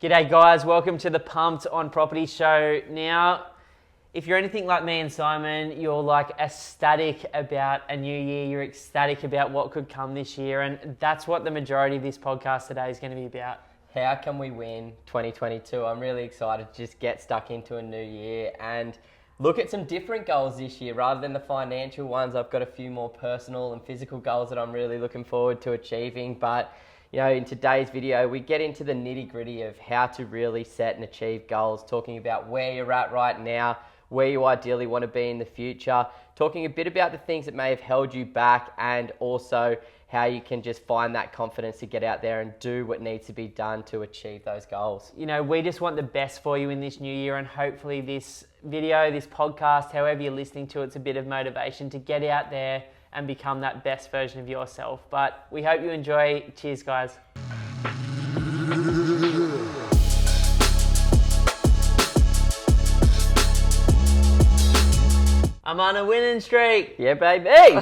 G'day guys, welcome to the Pumped on Property show. Now, if you're anything like me and Simon, you're like ecstatic about a new year, you're ecstatic about what could come this year, and that's what the majority of this podcast today is going to be about. How can we win 2022? I'm really excited to just get stuck into a new year and look at some different goals this year. Rather than the financial ones, I've got a few more personal and physical goals that I'm really looking forward to achieving. But you know, in today's video, we get into the nitty-gritty of how to really set and achieve goals, talking about where you're at right now, where you ideally want to be in the future, talking a bit about the things that may have held you back, and also how you can just find that confidence to get out there and do what needs to be done to achieve those goals. You know, we just want the best for you in this new year, and hopefully this video, this podcast, however you're listening to it's a bit of motivation to get out there and become that best version of yourself. But we hope you enjoy. Cheers, guys. I'm on a winning streak. Yeah, baby.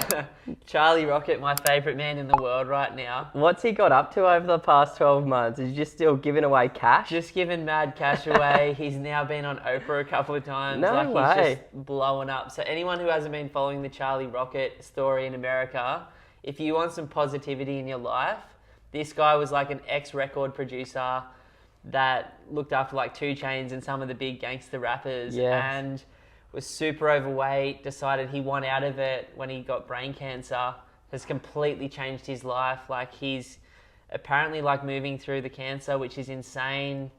Charlie Rocket, my favourite man in the world right now. What's he got up to over the past 12 months? Is he just still giving away cash? Just giving mad cash away. He's now been on Oprah a couple of times. No way. He's just blowing up. So anyone who hasn't been following the Charlie Rocket story in America, if you want some positivity in your life, this guy was like an ex-record producer that looked after like 2 Chainz and some of the big gangster rappers. Yes. And was super overweight, decided he won out of it when he got brain cancer, has completely changed his life. Like, he's apparently like moving through the cancer, which is insane,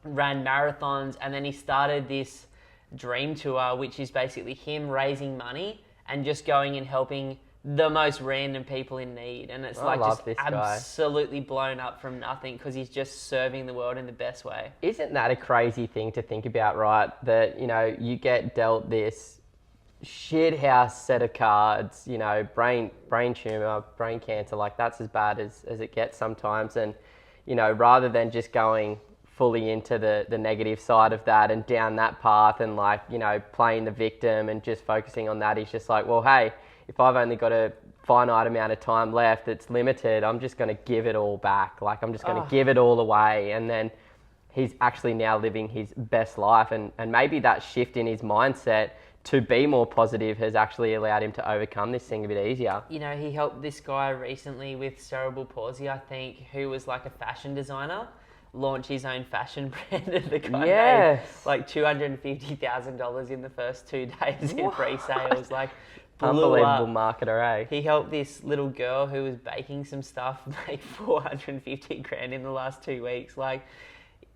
ran marathons, and then he started this dream tour, which is basically him raising money and just going and helping the most random people in need. And it's like just absolutely blown up from nothing because he's just serving the world in the best way. Isn't that a crazy thing to think about, right? That, you know, you get dealt this shithouse set of cards, you know, brain tumor, brain cancer, like that's as bad as it gets sometimes. And, you know, rather than just going fully into the negative side of that and down that path and like, you know, playing the victim and just focusing on that, he's just like, well, hey, if I've only got a finite amount of time left, it's limited, I'm just going to give it all back. Like, I'm just going to give it all away. And then he's actually now living his best life. And maybe that shift in his mindset to be more positive has actually allowed him to overcome this thing a bit easier. You know, he helped this guy recently with cerebral palsy, I think, who was like a fashion designer, launch his own fashion brand. And the guy made like $250,000 in the first 2 days in pre-sales. Like, unbelievable marketer, eh? He helped this little girl who was baking some stuff make 450 grand in the last 2 weeks. Like,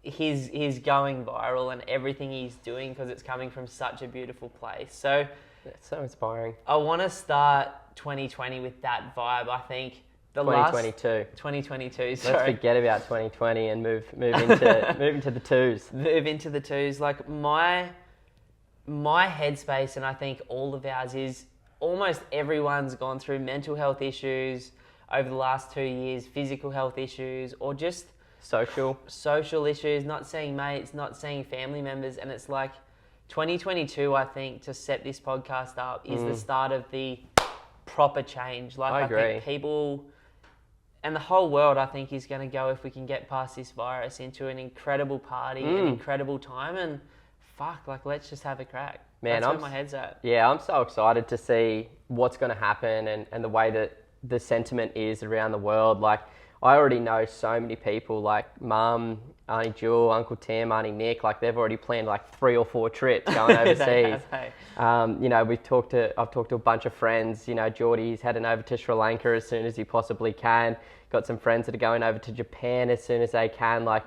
he's going viral and everything he's doing because it's coming from such a beautiful place. So it's so inspiring. I want to start 2020 with that vibe. I think 2022. Sorry. Let's forget about 2020 and move into the twos. Move into the twos. Like, my headspace, and I think all of ours, is almost everyone's gone through mental health issues over the last 2 years, physical health issues, or just social issues, not seeing mates, not seeing family members. And it's like 2022, I think, to set this podcast up is the start of the proper change. Like, I agree. think people and the whole world, I think, is going to go, if we can get past this virus, into an incredible party, an incredible time, and fuck, like, let's just have a crack. Man, that's where my head's at. Yeah, I'm so excited to see what's going to happen and the way that the sentiment is around the world. Like, I already know so many people, like Mum, Auntie Jewel, Uncle Tim, Auntie Nick, like they've already planned like 3 or 4 trips going overseas. You know, I've talked to a bunch of friends. You know, Geordie's heading over to Sri Lanka as soon as he possibly can. Got some friends that are going over to Japan as soon as they can. Like,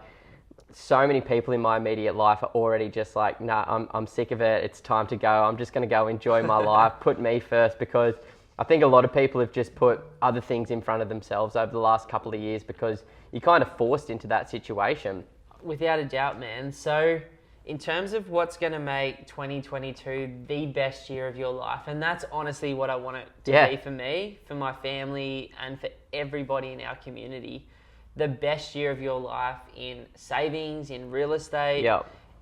so many people in my immediate life are already just like, nah, I'm sick of it. It's time to go. I'm just going to go enjoy my life. Put me first, because I think a lot of people have just put other things in front of themselves over the last couple of years because you're kind of forced into that situation. Without a doubt, man. So in terms of what's going to make 2022 the best year of your life, and that's honestly what I want it to be for me, for my family, and for everybody in our community. The best year of your life in savings, in real estate,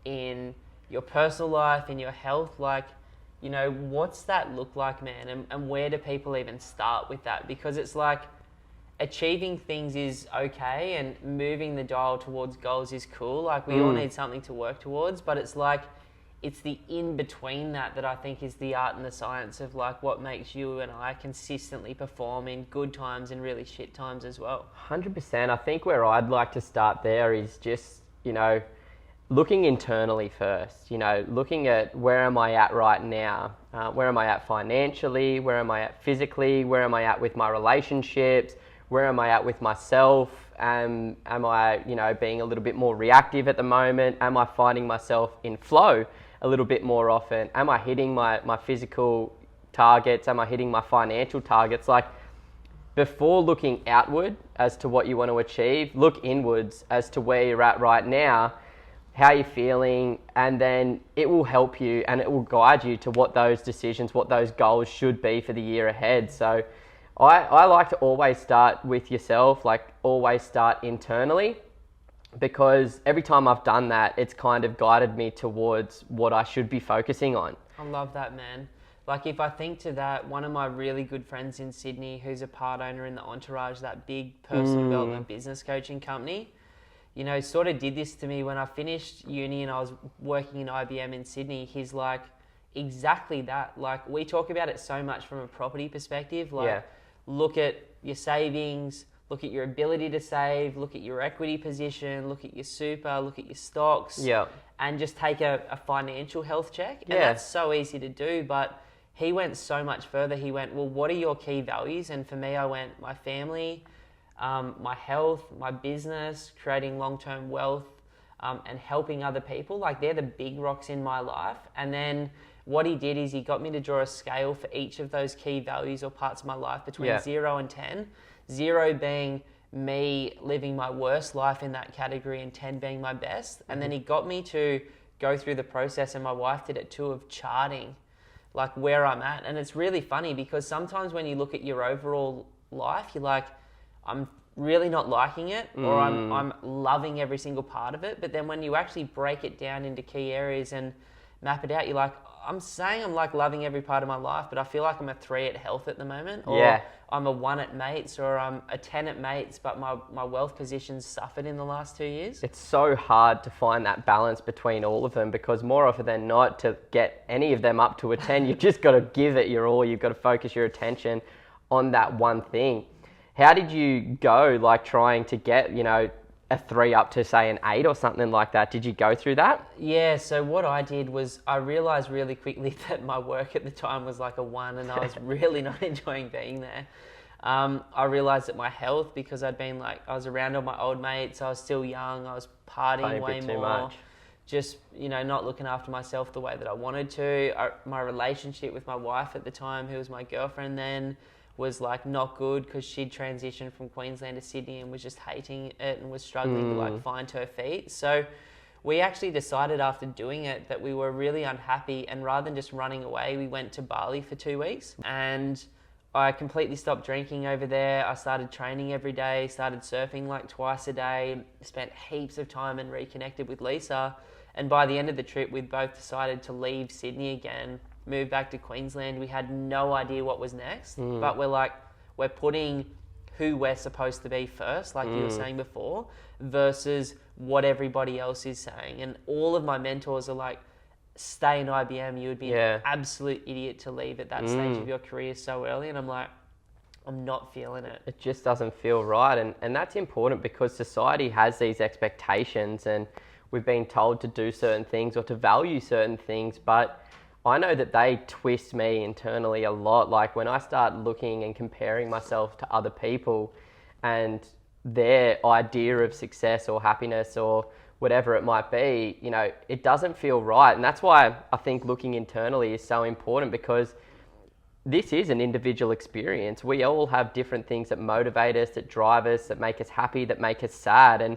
in your personal life, in your health. Like, you know, what's that look like, man? And where do people even start with that? Because it's like, achieving things is okay, and moving the dial towards goals is cool. Like, we all need something to work towards, but it's like, it's the in between that I think is the art and the science of like what makes you and I consistently perform in good times and really shit times as well. 100%. I think where I'd like to start there is just, looking internally first, looking at where am I at right now? Where am I at financially? Where am I at physically? Where am I at with my relationships? Where am I at with myself? Am I, being a little bit more reactive at the moment? Am I finding myself in flow a little bit more often? Am I hitting my physical targets? Am I hitting my financial targets? Like, before looking outward as to what you want to achieve, look inwards as to where you're at right now, how you're feeling, and then it will help you and it will guide you to what those decisions, what those goals should be for the year ahead. So I like to always start with yourself, like always start internally, because every time I've done that, it's kind of guided me towards what I should be focusing on. I love that, man. Like, if I think to that, one of my really good friends in Sydney, who's a part owner in the Entourage, that big personal development business coaching company, sort of did this to me when I finished uni and I was working in IBM in Sydney. He's like, exactly that. Like, we talk about it so much from a property perspective. Like, look at your savings, look at your ability to save, look at your equity position, look at your super, look at your stocks, and just take a financial health check. And that's so easy to do, but he went so much further. He went, well, what are your key values? And for me, I went, my family, my health, my business, creating long-term wealth, and helping other people. Like, they're the big rocks in my life. And then what he did is he got me to draw a scale for each of those key values or parts of my life between 0 and 10. 0 being me living my worst life in that category and 10 being my best. And then he got me to go through the process, and my wife did it too, of charting like where I'm at. And it's really funny because sometimes when you look at your overall life, you're like, I'm really not liking it, or I'm loving every single part of it. But then when you actually break it down into key areas and map it out, you're like, I'm saying I'm like loving every part of my life, but I feel like I'm a 3 at health at the moment, or I'm a 1 at mates, or I'm a 10 at mates, but my wealth position's suffered in the last 2 years. It's so hard to find that balance between all of them, because more often than not, to get any of them up to a 10, you've just got to give it your all. You've got to focus your attention on that one thing. How did you go, like, trying to get, a 3 up to, say, an 8 or something like that? Did you go through that? Yeah, so what I did was I realised really quickly that my work at the time was like a 1, and I was really not enjoying being there. I realised that my health, because I was around all my old mates, I was still young, I was partying way more. Much. Just, not looking after myself the way that I wanted to. My relationship with my wife at the time, who was my girlfriend then, was like not good, because she'd transitioned from Queensland to Sydney and was just hating it and was struggling to like find her feet. So we actually decided after doing it that we were really unhappy, and rather than just running away, we went to Bali for 2 weeks, and I completely stopped drinking over there. I started training every day, started surfing like twice a day, spent heaps of time and reconnected with Lisa. And by the end of the trip, we both decided to leave Sydney again, move back to Queensland. We had no idea what was next, but we're putting who we're supposed to be first, like you were saying before, versus what everybody else is saying. And all of my mentors are like, stay in IBM, you would be an absolute idiot to leave at that stage of your career so early. And I'm like, I'm not feeling it. It just doesn't feel right. And that's important, because society has these expectations, and we've been told to do certain things or to value certain things, but I know that they twist me internally a lot. Like, when I start looking and comparing myself to other people and their idea of success or happiness or whatever it might be, it doesn't feel right. And that's why I think looking internally is so important, because this is an individual experience. We all have different things that motivate us, that drive us, that make us happy, that make us sad. And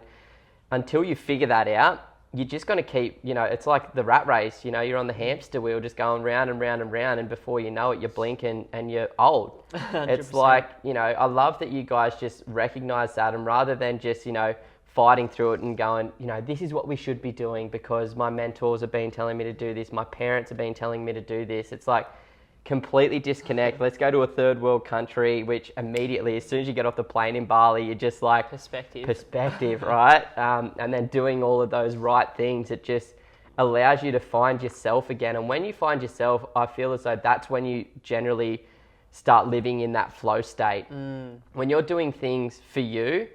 until you figure that out, you're just going to keep, it's like the rat race, you're on the hamster wheel just going round and round and round, and before you know it, you're blinking and you're old. 100%. It's like, I love that you guys just recognize that, and rather than just, fighting through it and going, this is what we should be doing because my mentors have been telling me to do this, my parents have been telling me to do this. It's like, completely disconnect. Let's go to a third world country, which immediately, as soon as you get off the plane in Bali, you're just like... Perspective, right? And then doing all of those right things, it just allows you to find yourself again. And when you find yourself, I feel as though that's when you generally start living in that flow state. When you're doing things for you,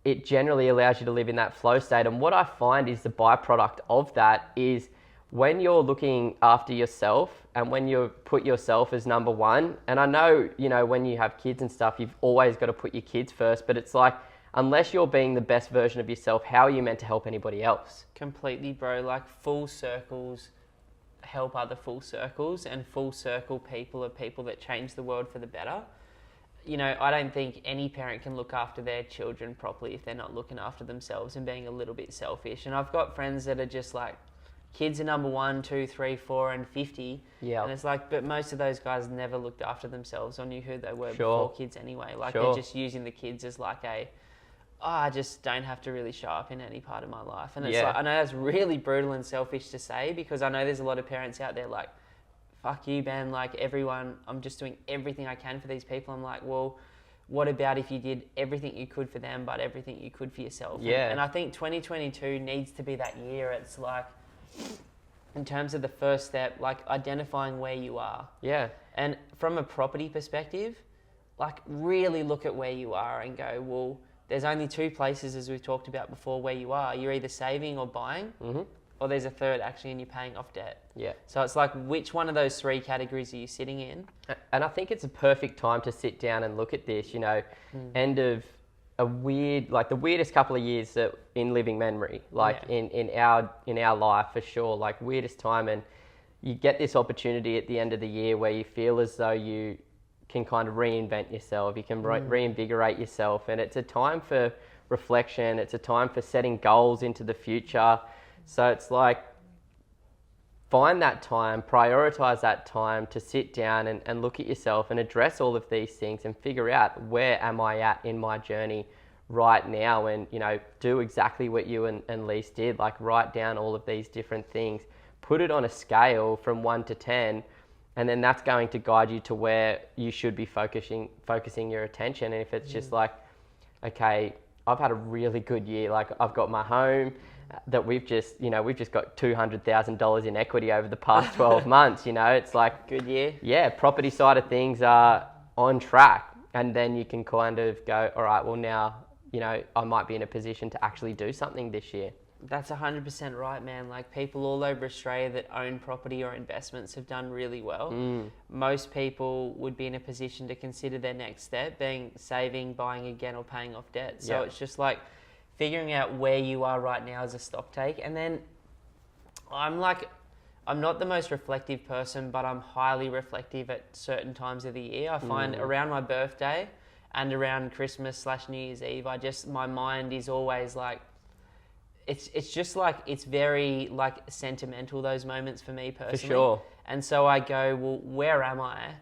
it generally allows you to live in that flow state. And what I find is the byproduct of that is when you're looking after yourself and when you put yourself as number one. And I know, you know, when you have kids and stuff, you've always got to put your kids first, but it's like, unless you're being the best version of yourself, how are you meant to help anybody else? Completely, bro. Like, full circles help other full circles, and full circle people are people that change the world for the better. You know, I don't think any parent can look after their children properly if they're not looking after themselves and being a little bit selfish. And I've got friends that are just like, kids are number 1, 2, 3, 4, and 50. Yeah. And it's like, but most of those guys never looked after themselves or knew who they were before kids anyway. Like, they're just using the kids as like I just don't have to really show up in any part of my life. And it's like, I know that's really brutal and selfish to say, because I know there's a lot of parents out there like, fuck you, man, like, everyone, I'm just doing everything I can for these people. I'm like, well, what about if you did everything you could for them, but everything you could for yourself? Yeah. And I think 2022 needs to be that year. It's like, in terms of the first step, like, identifying where you are. Yeah. And from a property perspective, like, really look at where you are and go, well, there's only 2 places, as we've talked about before, where you are. You're either saving or buying, or there's a third actually, and you're paying off debt. Yeah. So it's like, which one of those 3 categories are you sitting in? And I think it's a perfect time to sit down and look at this, you know, end of a weird, like the weirdest couple of years in living memory, like in our life for sure, like weirdest time. And you get this opportunity at the end of the year where you feel as though you can kind of reinvent yourself, you can reinvigorate yourself, and it's a time for reflection, it's a time for setting goals into the future. So it's like, find that time, prioritize that time to sit down and look at yourself and address all of these things and figure out, where am I at in my journey right now? And, you know, do exactly what you and Lise did, like write down all of these different things, put it on a scale from 1 to 10, and then that's going to guide you to where you should be focusing your attention. And if it's just like, okay, I've had a really good year, like I've got my home that we've just got $200,000 in equity over the past 12 months, you know, it's like, good year. Yeah, property side of things are on track. And then you can kind of go, all right, well now, you know, I might be in a position to actually do something this year. That's 100% right, man. Like, people all over Australia that own property or investments have done really well. Most people would be in a position to consider their next step being saving, buying again, or paying off debt. So it's just like figuring out where you are right now as a stock take. And then I'm not the most reflective person, but I'm highly reflective at certain times of the year. I find around my birthday and around Christmas/New Year's Eve, my mind is always like, it's just like, it's very like sentimental, those moments for me personally. For sure. And so I go, well, where am I?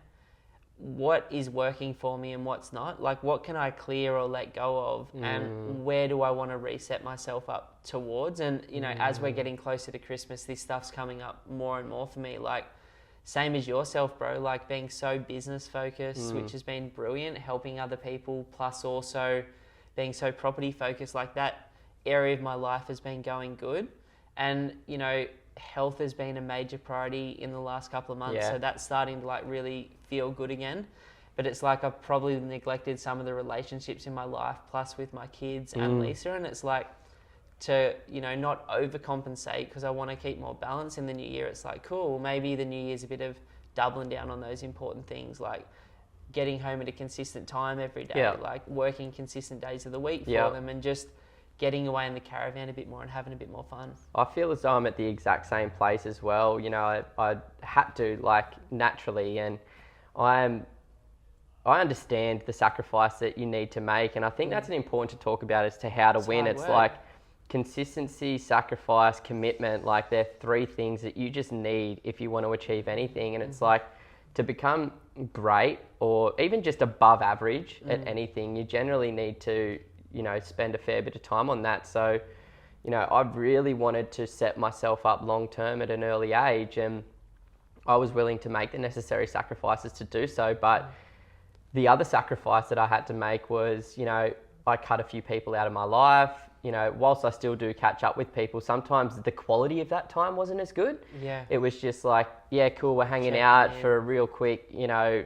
What is working for me and what's not? Like, what can I clear or let go of? And where do I want to reset myself up towards? And, you know, as we're getting closer to Christmas, this stuff's coming up more and more for me. Like, same as yourself, bro, like being so business focused, which has been brilliant, helping other people, plus also being so property focused, like that area of my life has been going good. And, you know, health has been a major priority in the last couple of months. So that's starting to like really feel good again. But it's like, I've probably neglected some of the relationships in my life, plus with my kids and Lisa. And it's like, to, you know, not overcompensate, because I want to keep more balance in the new year. It's like, cool, maybe the new year's a bit of doubling down on those important things, like getting home at a consistent time every day, like working consistent days of the week for them, and just getting away in the caravan a bit more and having a bit more fun. I feel as though I'm at the exact same place as well. You know, I had to, like, naturally, and I understand the sacrifice that you need to make, and I think that's an important to talk about as to how to win. It's like consistency, sacrifice, commitment. Like, they're 3 things that you just need if you want to achieve anything. And it's like, to become great or even just above average at anything, you generally need to, you know, spend a fair bit of time on that. So, you know, I've really wanted to set myself up long term at an early age, and I was willing to make the necessary sacrifices to do so. But the other sacrifice that I had to make was, I cut a few people out of my life. Whilst I still do catch up with people, sometimes the quality of that time wasn't as good. Yeah. It was just like, yeah, cool, we're hanging Checking out in. for a real quick,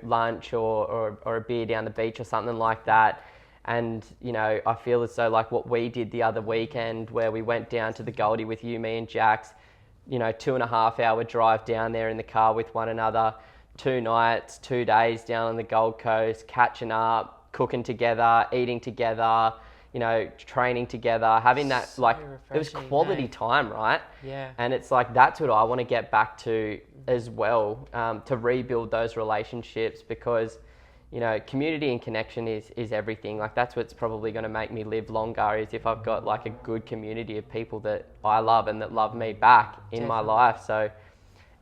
lunch or a beer down the beach or something like that. And, I feel as though like what we did the other weekend where we went down to the Goldie with you, me and Jax, 2.5 hour drive down there in the car with one another, 2 nights, 2 days down on the Gold Coast, catching up, cooking together, eating together, training together, having that, So like, it was refreshing, quality hey? time, right? Yeah. And it's like, that's what I want to get back to as well, to rebuild those relationships, because, community and connection is everything. Like, that's what's probably going to make me live longer, is if I've got like a good community of people that I love and that love me back in my Definitely. life. So,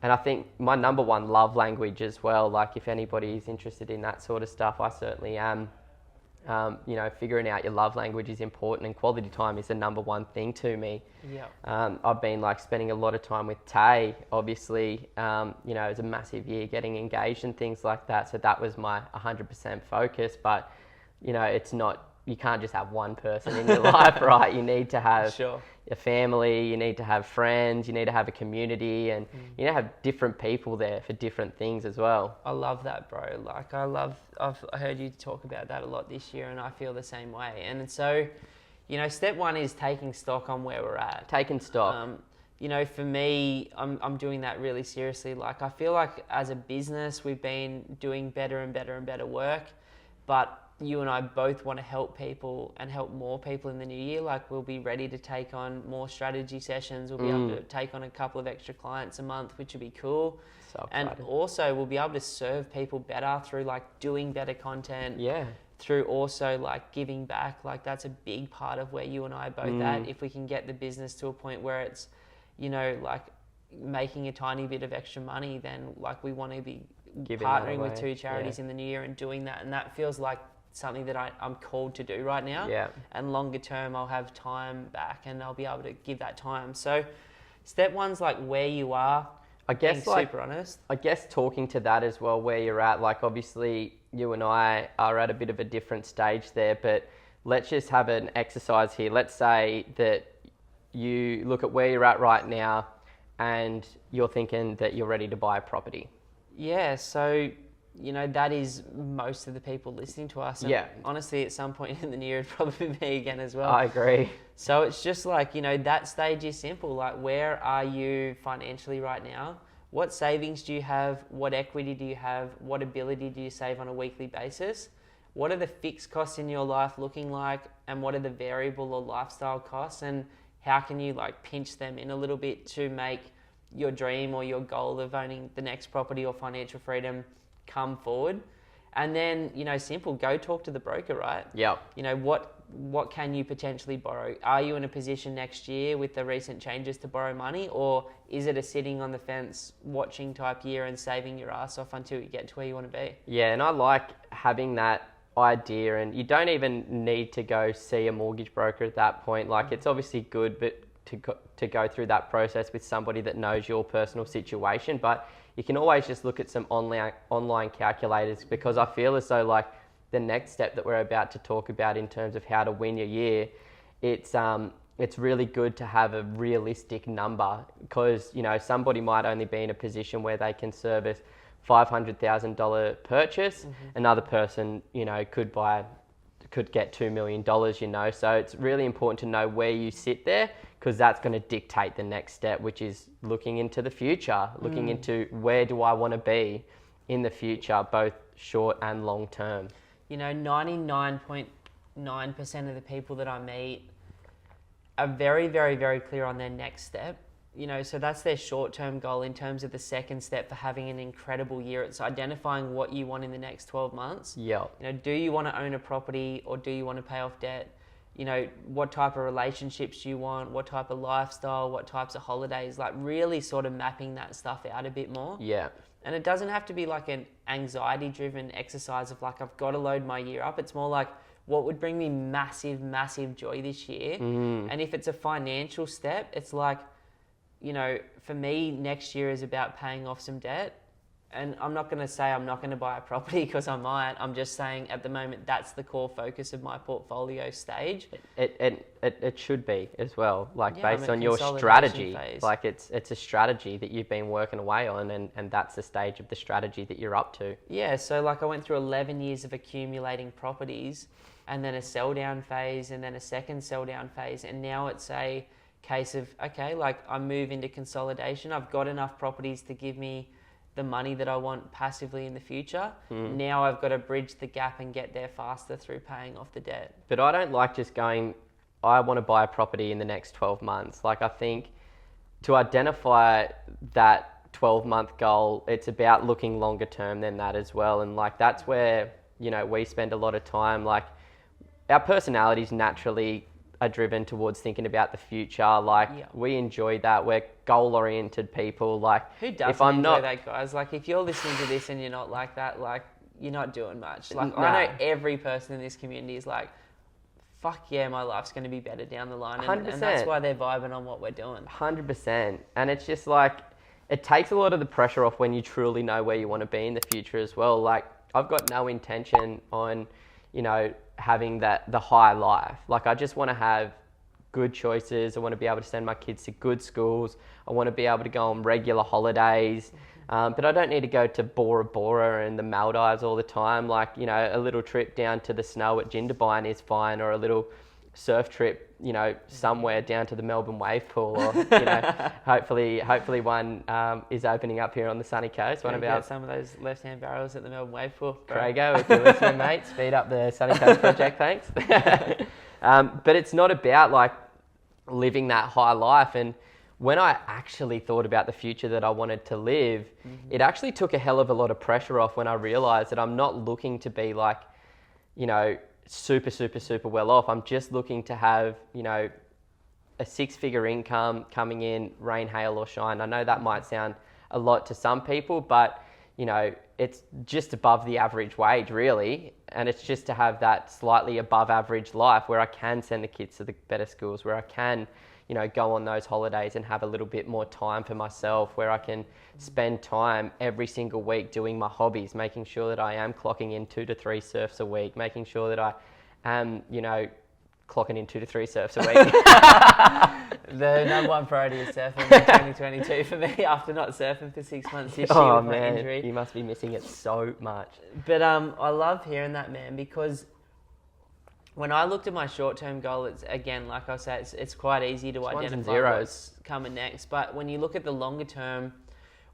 and I think my number one love language as well, like if anybody is interested in that sort of stuff, I certainly am. Figuring out your love language is important, and quality time is the number one thing to me. Yeah. I've been like spending a lot of time with Tay, obviously. It was a massive year getting engaged and things like that. So that was my 100% focus. But, it's not, you can't just have one person in your life, right? You need to have Sure. a family, you need to have friends, you need to have a community, and you need to have different people there for different things as well. I love that, bro. Like, I've heard you talk about that a lot this year, and I feel the same way. And so, step one is taking stock on where we're at. Taking stock. For me, I'm doing that really seriously. Like, I feel like as a business, we've been doing better and better and better work, but you and I both want to help people and help more people in the new year. Like, we'll be ready to take on more strategy sessions. We'll be able to take on a couple of extra clients a month, which would be cool. So And excited. also we'll be able to serve people better through like doing better content. Yeah. Through also like giving back. Like, that's a big part of where you and I are both at. If we can get the business to a point where it's, like making a tiny bit of extra money, then like we want to be Giving that partnering with away. 2 charities in the new year and doing that. And that feels like something that I'm called to do right now. Yeah. And longer term, I'll have time back and I'll be able to give that time. So step one's like where you are. I guess being like, super honest. I guess talking to that as well, where you're at, like obviously you and I are at a bit of a different stage there, but let's just have an exercise here. Let's say that you look at where you're at right now and you're thinking that you're ready to buy a property. Yeah, so, that is most of the people listening to us. And Yeah. honestly, at some point in the year, it'd probably be me again as well. I agree. So it's just like, that stage is simple. Like, where are you financially right now? What savings do you have? What equity do you have? What ability do you save on a weekly basis? What are the fixed costs in your life looking like? And what are the variable or lifestyle costs? And how can you like pinch them in a little bit to make your dream or your goal of owning the next property or financial freedom come forward? And then, simple, go talk to the broker, right? Yep. What can you potentially borrow? Are you in a position next year with the recent changes to borrow money, or is it a sitting on the fence watching type year and saving your ass off until you get to where you want to be? Yeah, and I like having that idea, and you don't even need to go see a mortgage broker at that point. Like, it's obviously good, but to go through that process with somebody that knows your personal situation. But you can always just look at some online calculators, because I feel as though like the next step that we're about to talk about in terms of how to win your year, it's really good to have a realistic number, because somebody might only be in a position where they can service $500,000 purchase. Another person could get $2 million. So it's really important to know where you sit there, because that's going to dictate the next step, which is looking into the future, looking into where do I want to be in the future, both short and long term. 99.9% of the people that I meet are very, very, very clear on their next step. So that's their short-term goal. In terms of the second step for having an incredible year, it's identifying what you want in the next 12 months. Yeah. Do you want to own a property, or do you want to pay off debt? What type of relationships do you want? What type of lifestyle? What types of holidays? Like, really sort of mapping that stuff out a bit more. Yeah. And it doesn't have to be like an anxiety-driven exercise of like, I've got to load my year up. It's more like, what would bring me massive, massive joy this year? And if it's a financial step, it's like, for me, next year is about paying off some debt. and I'm not going to say I'm not going to buy a property because I might. I'm just saying at the moment that's the core focus of my portfolio stage. It should be as well, like Yeah, based I'm on at your consolidation strategy. phase. Like it's a strategy that you've been working away on, and that's the stage of the strategy that you're up to. Yeah, so like I went through 11 years of accumulating properties and then a sell down phase and then a second sell down phase. And now it's a case of, okay, like I move into consolidation. I've got enough properties to give me the money that I want passively in the future. Now I've got to bridge the gap and get there faster through paying off the debt. But I don't like just going, I want to buy a property in the next 12 months. Like I think to identify that 12-month goal, it's about looking longer term than that as well. And like that's where, you know, we spend a lot of time. Like our personalities naturally are driven towards thinking about the future. Like we enjoy that. We're goal-oriented people. Like who doesn't enjoy that, guys? Like if you're listening to this and you're not like that, like you're not doing much. Like I know every person in this community is like, fuck yeah, my life's going to be better down the line. And that's why they're vibing on what we're doing. 100%. And it's just like, it takes a lot of the pressure off when you truly know where you want to be in the future as well. Like I've got no intention on, you know, having the high life. Like I just want to have good choices. I want to be able to send my kids to good schools. I want to be able to go on regular holidays. But I don't need to go to Bora Bora and the Maldives all the time. Like, you know, a little trip down to the snow at Jindabyne is fine, or a little surf trip, you know, somewhere down to the Melbourne wave pool, or, you know, hopefully one is opening up here on the sunny coast. One about some of those left-hand barrels at the Melbourne wave pool. Crago, if you're listening, mate, speed up the sunny coast project, thanks. But it's not about like living that high life. And when I actually thought about the future that I wanted to live, it actually took a hell of a lot of pressure off when I realized that I'm not looking to be like, you know, super well off. I'm just looking to have, you know, a 6-figure income coming in, rain, hail or shine. I know that might sound a lot to some people, but you know, it's just above the average wage really. And it's just to have that slightly above average life where I can send the kids to the better schools, where I can, you know, go on those holidays and have a little bit more time for myself, where I can spend time every single week doing my hobbies, making sure that I am clocking in 2 to 3 surfs a week, making sure that I am, you know, clocking in 2 to 3 surfs a week. The number one priority is surfing in 2022 for me after not surfing for 6 months this year with my injury. You must be missing it so much. But I love hearing that, man, because when I looked at my short-term goal, it's, again, like I said, it's quite easy to identify what's coming next. But when you look at the longer term,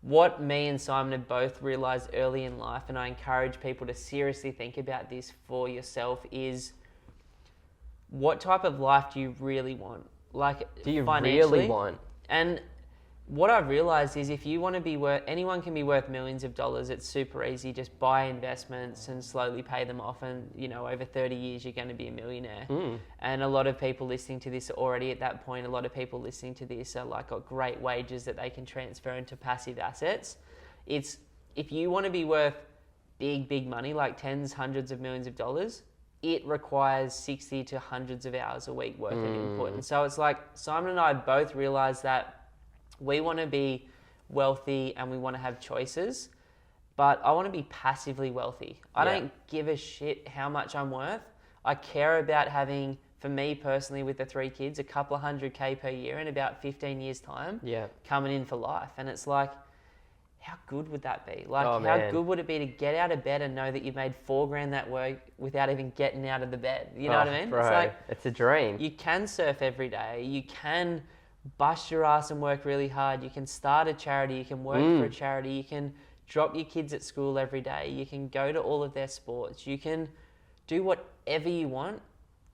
what me and Simon have both realised early in life, and I encourage people to seriously think about this for yourself, is what type of life do you really want? Like, do you financially? really want? And what I've realised is if you want to be worth, anyone can be worth millions of dollars. It's super easy. Just buy investments and slowly pay them off. And, you know, over 30 years, you're going to be a millionaire. And a lot of people listening to this are already at that point. A lot of people listening to this are like got great wages that they can transfer into passive assets. It's, if you want to be worth big money, like tens, hundreds of millions of dollars, it requires 60 to hundreds of hours a week worth of input. And so it's like Simon and I both realised that we want to be wealthy and we want to have choices, but I want to be passively wealthy. I don't give a shit how much I'm worth. I care about having, for me personally with the 3 kids, a couple of $100K per year in about 15 years time coming in for life. And it's like, how good would that be? Like, how good would it be to get out of bed and know that you made $4,000 that week without even getting out of the bed? You know what I mean? Bro, it's like, it's a dream. You can surf every day. You can bust your ass and work really hard. You can start a charity. You can work for a charity. You can drop your kids at school every day. You can go to all of their sports. You can do whatever you want.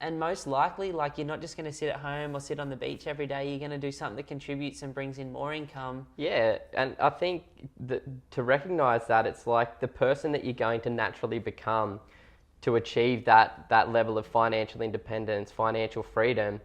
And most likely, like, you're not just going to sit at home or sit on the beach every day. You're going to do something that contributes and brings in more income. Yeah, and I think that to recognise that, it's like the person that you're going to naturally become to achieve that level of financial independence, financial freedom.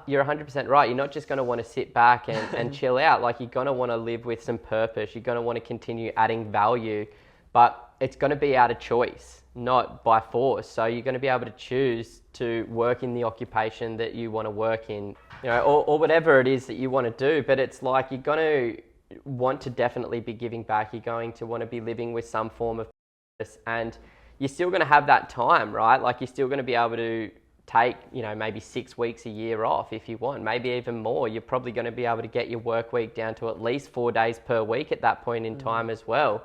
You're 100% right. You're not just going to want to sit back and chill out. Like, you're going to want to live with some purpose. You're going to want to continue adding value, but it's going to be out of choice, not by force. So you're going to be able to choose to work in the occupation that you want to work in, you know, or whatever it is that you want to do. But it's like, you're going to want to definitely be giving back. You're going to want to be living with some form of purpose, and you're still going to have that time, right? Like you're still going to be able to take, maybe 6 weeks a year off if you want, maybe even more. You're probably going to be able to get your work week down to at least 4 days per week at that point in time as well.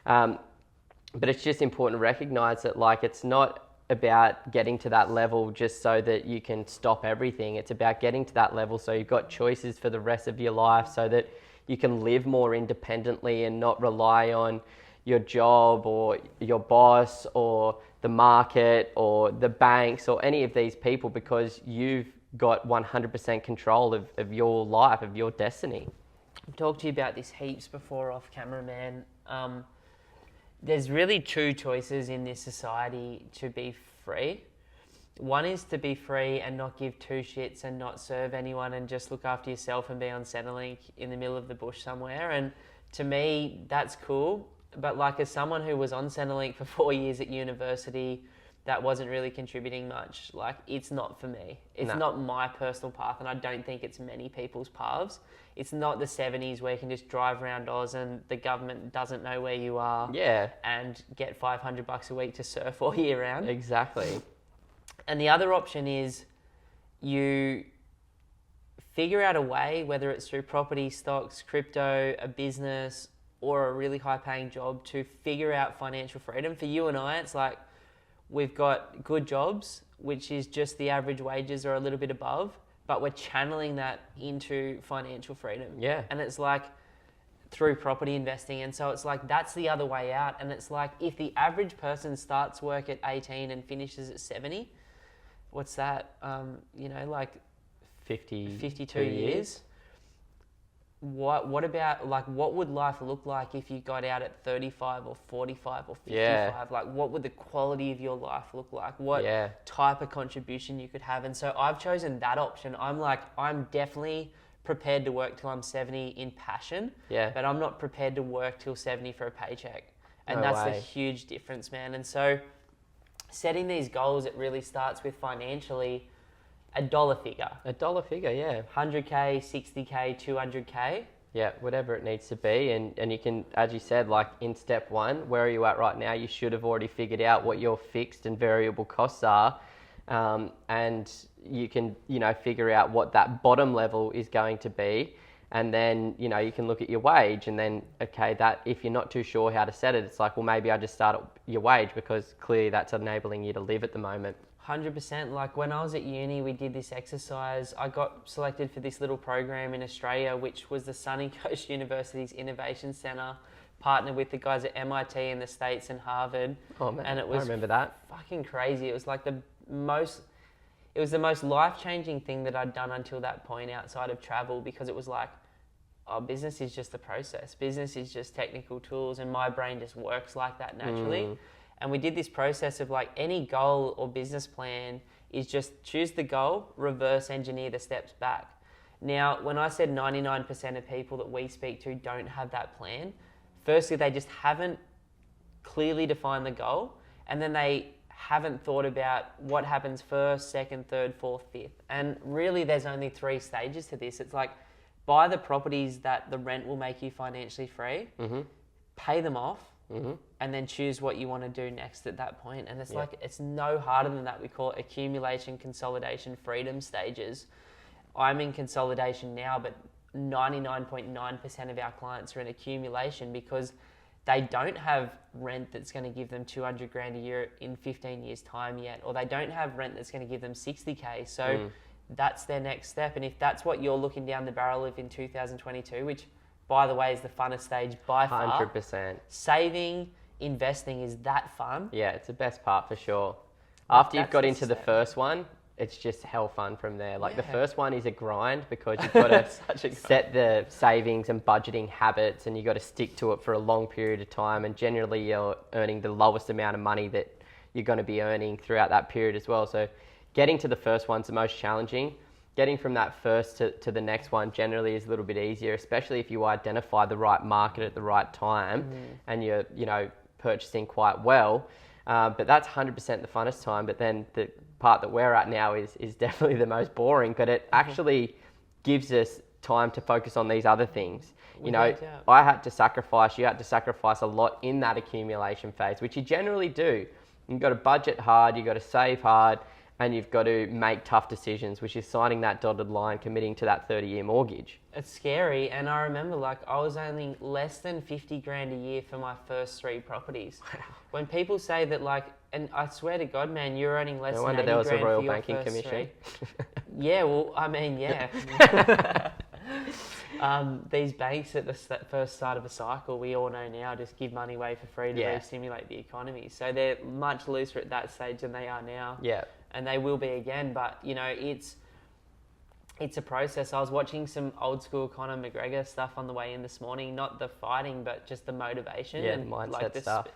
But it's just important to recognize that like it's not about getting to that level just so that you can stop everything. It's about getting to that level so you've got choices for the rest of your life, so that you can live more independently and not rely on your job or your boss or the market or the banks or any of these people, because you've got 100% control of your life, of your destiny. I've talked to you about this heaps before off camera, man. There's really two choices in this society to be free. One is to be free and not give two shits and not serve anyone and just look after yourself and be on Centrelink in the middle of the bush somewhere. And to me, that's cool. But like as someone who was on Centrelink for 4 years at university, that wasn't really contributing much. Like it's not for me. It's not my personal path, and I don't think it's many people's paths. It's not the 70s where you can just drive around Oz and the government doesn't know where you are. Yeah. And get $500 a week to surf all year round. Exactly. And the other option is you figure out a way, whether it's through property, stocks, crypto, a business, or a really high paying job, to figure out financial freedom. For you and I, it's like we've got good jobs, which is just the average wages or a little bit above, but we're channeling that into financial freedom. Yeah. And it's like through property investing. And so it's like that's the other way out. And it's like if the average person starts work at 18 and finishes at 70, what's that? Like 52 years. What about, like, what would life look like if you got out at 35 or 45 or 55? Yeah. Like, what would the quality of your life look like? What type of contribution you could have? And so I've chosen that option. I'm definitely prepared to work till I'm 70 in passion, but I'm not prepared to work till 70 for a paycheck. And that's the huge difference, man. And so setting these goals, it really starts with financially a dollar figure. A dollar figure, yeah. 100K, 60K, 200K. Yeah, whatever it needs to be. And you can, as you said, like in step one, where are you at right now? You should have already figured out what your fixed and variable costs are. And you can, figure out what that bottom level is going to be. And then, you can look at your wage and then, okay, that if you're not too sure how to set it, it's like, well, maybe I just start at your wage because clearly that's enabling you to live at the moment. 100%. Like when I was at uni, we did this exercise. I got selected for this little program in Australia, which was the Sunny Coast University's Innovation Centre, partnered with the guys at MIT in the States and Harvard. Oh man, and it was I remember that. Fucking crazy. It was like the most life-changing thing that I'd done until that point outside of travel, because it was like, oh, business is just a process. Business is just technical tools, and my brain just works like that naturally. And we did this process of like any goal or business plan is just choose the goal, reverse engineer the steps back. Now, when I said 99% of people that we speak to don't have that plan, firstly, they just haven't clearly defined the goal, and then they haven't thought about what happens first, second, third, fourth, fifth. And really, there's only 3 stages to this. It's like buy the properties that the rent will make you financially free, pay them off, and then choose what you want to do next at that point. And it's like, it's no harder than that. We call it accumulation, consolidation, freedom stages. I'm in consolidation now, but 99.9% of our clients are in accumulation because they don't have rent that's going to give them 200 grand a year in 15 years time yet, or they don't have rent that's going to give them 60K. So that's their next step. And if that's what you're looking down the barrel of in 2022, which by the way is the funnest stage by far. 100%. Saving, investing is that fun. Yeah, it's the best part for sure. After you've got into the step. first one, it's just hell fun from there. Like the first one is a grind because you've got to set the savings and budgeting habits, and you've got to stick to it for a long period of time. And generally you're earning the lowest amount of money that you're going to be earning throughout that period as well. So getting to the first one's the most challenging. Getting from that first to the next one generally is a little bit easier, especially if you identify the right market at the right time and you're, purchasing quite well. But that's 100% the funnest time. But then the part that we're at now is definitely the most boring, but it actually gives us time to focus on these other things. You know, Without doubt. I had to sacrifice, you had to sacrifice a lot in that accumulation phase, which you generally do. You've got to budget hard, you've got to save hard, and you've got to make tough decisions, which is signing that dotted line, committing to that 30-year mortgage. It's scary, and I remember like I was earning less than 50 grand a year for my first 3 properties. When people say that, like, and I swear to God, man, you're earning less No than wonder 80 there was a grand royal for your banking first commission. 3. Yeah, well, I mean, yeah. These banks at the first start of a cycle, we all know now, just give money away for free to re-stimulate the economy. So they're much looser at that stage than they are now. Yeah. And they will be again. But, you know, it's a process. I was watching some old school Conor McGregor stuff on the way in this morning, not the fighting, but just the motivation. Yeah, and mindset like stuff.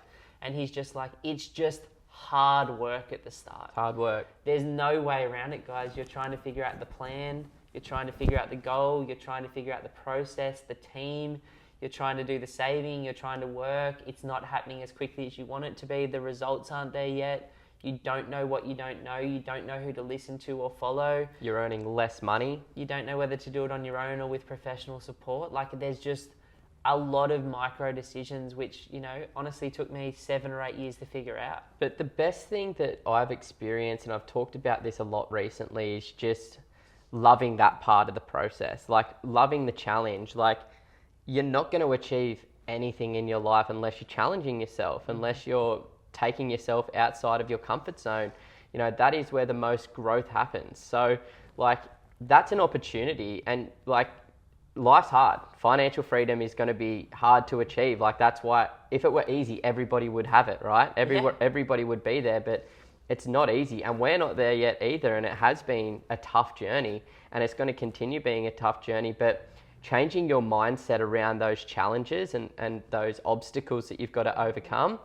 And he's just like, it's just hard work at the start. Hard work. There's no way around it, guys. You're trying to figure out the plan. You're trying to figure out the goal. You're trying to figure out the process, the team. You're trying to do the saving. You're trying to work. It's not happening as quickly as you want it to be. The results aren't there yet. You don't know what you don't know. You don't know who to listen to or follow. You're earning less money. You don't know whether to do it on your own or with professional support. Like, there's just a lot of micro decisions, which, you know, honestly took me 7 or 8 years to figure out. But the best thing that I've experienced, and I've talked about this a lot recently, is just loving that part of the process. Like, loving the challenge. Like, you're not going to achieve anything in your life unless you're challenging yourself, unless you're taking yourself outside of your comfort zone. You know, that is where the most growth happens. So, like, that's an opportunity. And, like, life's hard. Financial freedom is going to be hard to achieve. Like, that's why, if it were easy, everybody would have it, right? Everybody would be there, but it's not easy. And we're not there yet either. And it has been a tough journey, and it's going to continue being a tough journey. But changing your mindset around those challenges and those obstacles that you've got to overcome,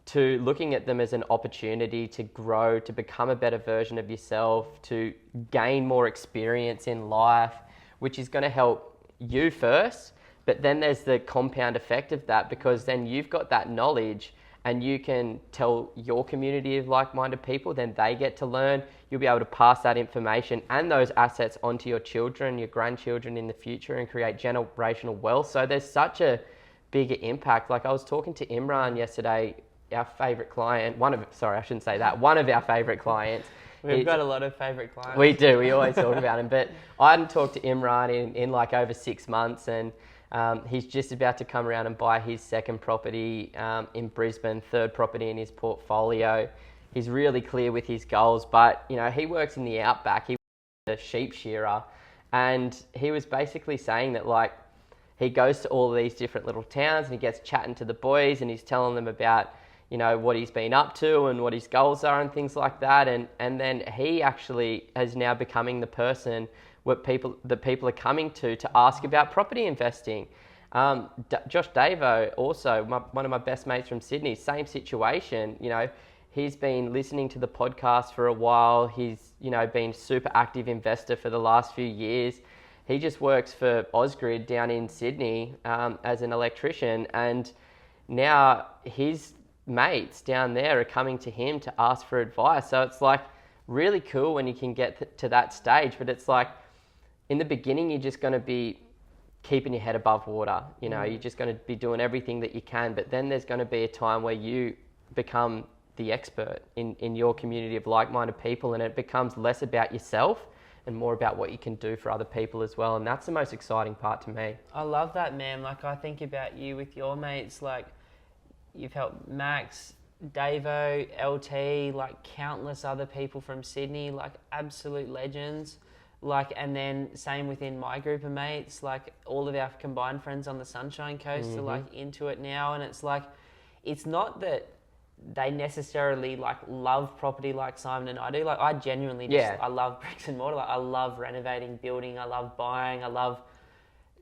to looking at them as an opportunity to grow, to become a better version of yourself, to gain more experience in life, which is going to help you first. But then there's the compound effect of that, because then you've got that knowledge and you can tell your community of like-minded people, then they get to learn. You'll be able to pass that information and those assets onto your children, your grandchildren in the future, and create generational wealth. So there's such a bigger impact. Like, I was talking to Imran yesterday, our favorite client, one of our favorite clients. We've got a lot of favorite clients. We do. We always talk about him. But I hadn't talked to Imran in like over 6 months, and he's just about to come around and buy his second property in Brisbane, third property in his portfolio. He's really clear with his goals, but, you know, he works in the outback. He was a sheep shearer, and he was basically saying that, like, he goes to all of these different little towns and he gets chatting to the boys and he's telling them about, you know, what he's been up to and what his goals are and things like that. And then he actually is now becoming the person that people are coming to ask about property investing. Josh Davo, also one of my best mates from Sydney, same situation. You know, he's been listening to the podcast for a while. He's, you know, been super active investor for the last few years. He just works for Ausgrid down in Sydney as an electrician, and now his mates down there are coming to him to ask for advice. So it's like really cool when you can get to that stage, but it's like in the beginning you're just going to be keeping your head above water. You know, you're just going to be doing everything that you can, but then there's going to be a time where you become the expert in your community of like-minded people, and it becomes less about yourself and more about what you can do for other people as well. And that's the most exciting part to me. I love that, man. Like, I think about you with your mates. Like, you've helped Max, Davo, LT, like countless other people from Sydney, like absolute legends. Like, and then same within my group of mates, like all of our combined friends on the Sunshine Coast are like into it now. And it's like, it's not that they necessarily like love property like Simon and I do. Like, I genuinely just, I love bricks and mortar. Like, I love renovating, building. I love buying. I love,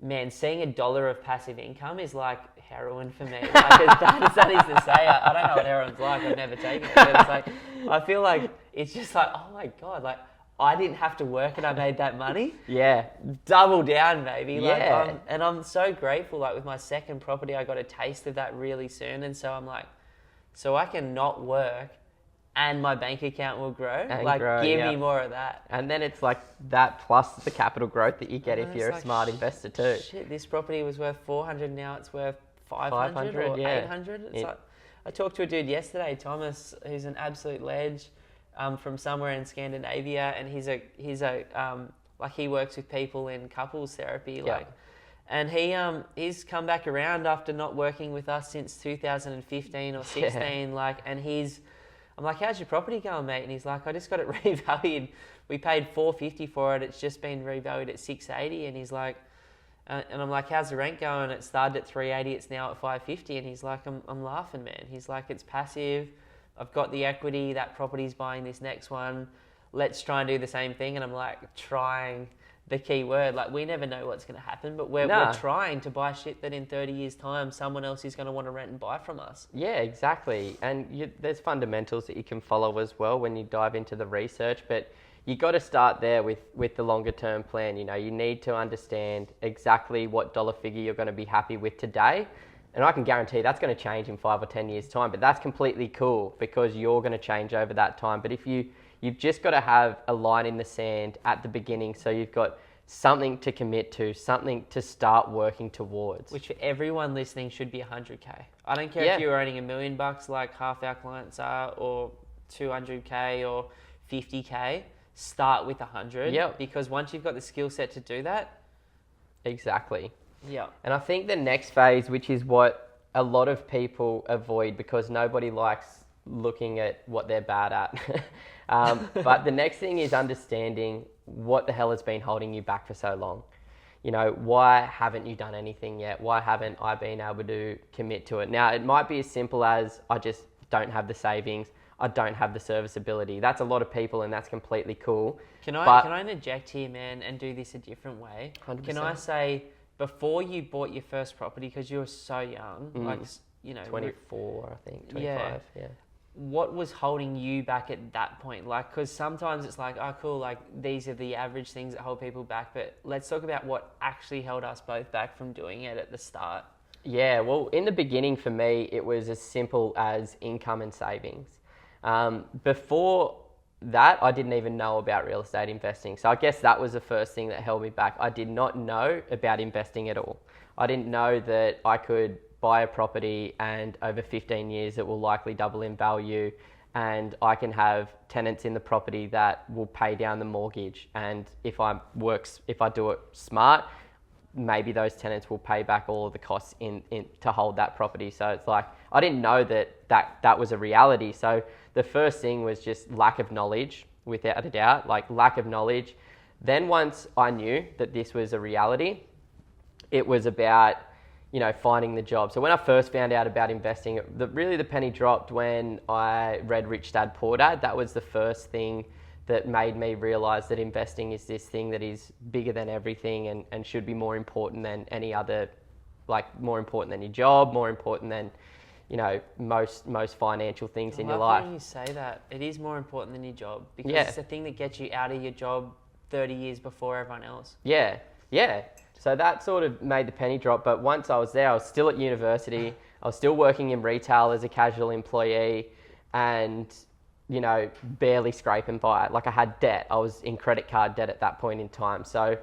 man, seeing $1 of passive income is like heroin for me. Like, as bad as that is to say, I don't know what heroin's like. I've never taken it. But it's like, I feel like it's just like, oh my God, like I didn't have to work and I made that money. Yeah. Double down, baby. Like, Yeah. and I'm so grateful. Like, with my second property, I got a taste of that really soon. And so I'm like, so I can not work and my bank account will grow. And like, grow, give yeah. me more of that. And then it's like that plus the capital growth that you get And if then you're it's a like, smart investor too. Shit, this property was worth 400, now it's worth 500 or 800. It's like, I talked to a dude yesterday, Thomas, who's an absolute ledge, from somewhere in Scandinavia, and he's a like, he works with people in couples therapy, like, and he's come back around after not working with us since 2015 or 16, like, and I'm like, how's your property going, mate? And he's like, I just got it revalued. We paid $450 for it. It's just been revalued at $680. And he's like, and I'm like, how's the rent going? It started at $380. It's now at $550. And he's like, I'm laughing, man. He's like, it's passive. I've got the equity. That property's buying this next one. Let's try and do the same thing. And I'm like, trying, the key word. Like, we never know what's going to happen, but we're trying to buy shit that in 30 years' time, someone else is going to want to rent and buy from us. Yeah, exactly. And there's fundamentals that you can follow as well when you dive into the research, but you got to start there with the longer term plan. You know, you need to understand exactly what dollar figure you're going to be happy with today. And I can guarantee that's going to change in 5 or 10 years' time, but that's completely cool because you're going to change over that time. But if you've just got to have a line in the sand at the beginning, so you've got something to commit to, something to start working towards. Which for everyone listening should be 100K. I don't care if you're earning $1 million like half our clients are, or 200K or 50K. Start with 100, because once you've got the skill set to do that. Exactly. Yeah. And I think the next phase, which is what a lot of people avoid because nobody likes looking at what they're bad at. But the next thing is understanding what the hell has been holding you back for so long. You know, why haven't you done anything yet? Why haven't I been able to commit to it? Now, it might be as simple as I just don't have the savings. I don't have the serviceability. That's a lot of people, and that's completely cool. Can I interject here, man, and do this a different way? 100%. Can I say, before you bought your first property, because you were so young, like, you know, 24, I think, 25, yeah. What was holding you back at that point? Like, because sometimes it's like, oh, cool, like, these are the average things that hold people back, but let's talk about what actually held us both back from doing it at the start. Yeah, well, in the beginning for me, it was as simple as income and savings. Before that, I didn't even know about real estate investing. So I guess that was the first thing that held me back. I did not know about investing at all. I didn't know that I could buy a property and over 15 years it will likely double in value, and I can have tenants in the property that will pay down the mortgage. And if I do it smart, maybe those tenants will pay back all of the costs in to hold that property. So it's like, I didn't know that was a reality. So the first thing was just lack of knowledge, without a doubt, like lack of knowledge. Then once I knew that this was a reality, it was about, you know, finding the job. So when I first found out about investing, the penny dropped when I read Rich Dad Poor Dad. That was the first thing that made me realize that investing is this thing that is bigger than everything and should be more important than any other, like more important than your job, more important than, you know, most financial things in your life. When you say that, it is more important than your job, because it's the thing that gets you out of your job 30 years before everyone else. Yeah. So that sort of made the penny drop. But once I was there, I was still at university. I was still working in retail as a casual employee, and, you know, barely scraping by. Like, I had debt. I was in credit card debt at that point in time. So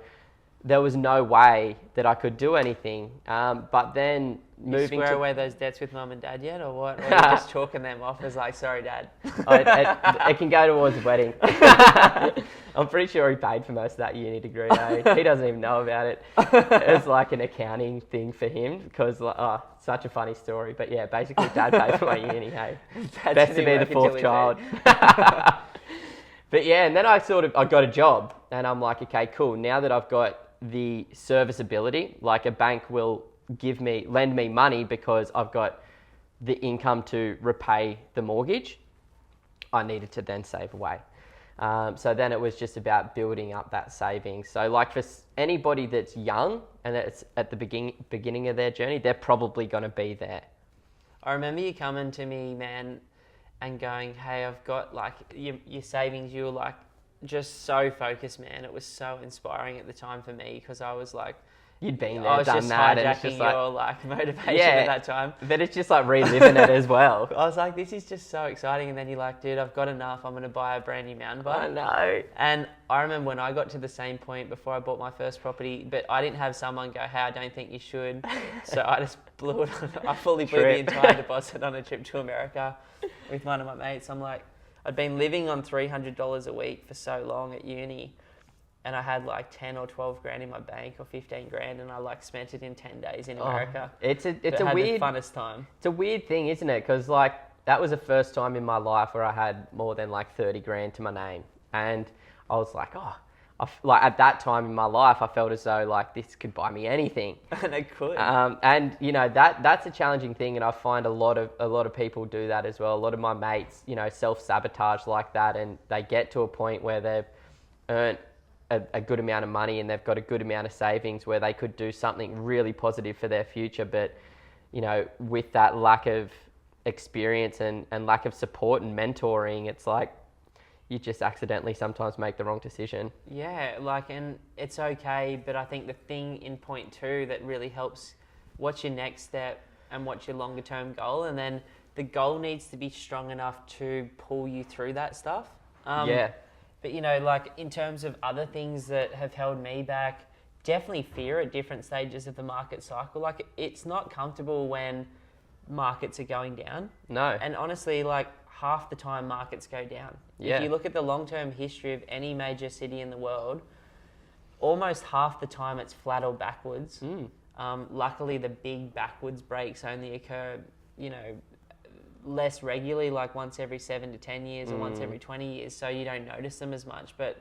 there was no way that I could do anything. But then moving to... You away those debts with mum and dad yet, or what? Or are you just chalking them off as like, sorry, dad? It can go towards the wedding. I'm pretty sure he paid for most of that uni degree, though. He doesn't even know about it. It's like an accounting thing for him, because, such a funny story. But yeah, basically dad paid for my uni, hey. Best to be the fourth child. But yeah, and then I got a job, and I'm like, okay, cool. Now that I've got the serviceability, like a bank will lend me money because I've got the income to repay the mortgage, I needed to then save away. So then it was just about building up that savings. So like for anybody that's young and it's at the beginning of their journey, they're probably going to be there. I remember you coming to me, man, and going, hey, I've got like your savings. You were like just so focused, man. It was so inspiring at the time for me, because I was like, you'd been I there, was done just that, and it's hijacking just like, your like motivation Yeah. at that time. but it's just like reliving it as well. I was like, this is just so exciting. And then you're like, dude, I've got enough. I'm going to buy a brand new mountain bike. I know. And I remember when I got to the same point before I bought my first property, but I didn't have someone go, hey, I don't think you should. So I just blew it on, I fully blew the Trip. entire deposit on a trip to America with one of my mates. I'm like, I'd been living on $300 a week for so long at uni. And I had like 10 or 12 grand in my bank or 15 grand, and I like spent it in 10 days in America. It's a had weird, the funnest time. it's a weird thing, isn't it? Because like that was the first time in my life where I had more than like 30 grand to my name, and I was like, like at that time in my life, I felt as though like this could buy me anything. And it could. And you know that's a challenging thing, and I find a lot of people do that as well. A lot of my mates, you know, self-sabotage like that, and they get to a point where they've earned a good amount of money and they've got a good amount of savings where they could do something really positive for their future, but you know, with that lack of experience and lack of support and mentoring, it's like you just accidentally sometimes make the wrong decision. Yeah, like, and it's okay, but I think the thing in point 2 that really helps, what's your next step and what's your longer term goal, and then the goal needs to be strong enough to pull you through that stuff. Yeah. But, you know, like in terms of other things that have held me back, definitely fear at different stages of the market cycle. Like, it's not comfortable when markets are going down. No. And honestly, like half the time markets go down. Yeah. If you look at the long-term history of any major city in the world, almost half the time it's flat or backwards. Luckily, the big backwards breaks only occur, you know, less regularly, like once every 7 to 10 years or once every 20 years, so you don't notice them as much. But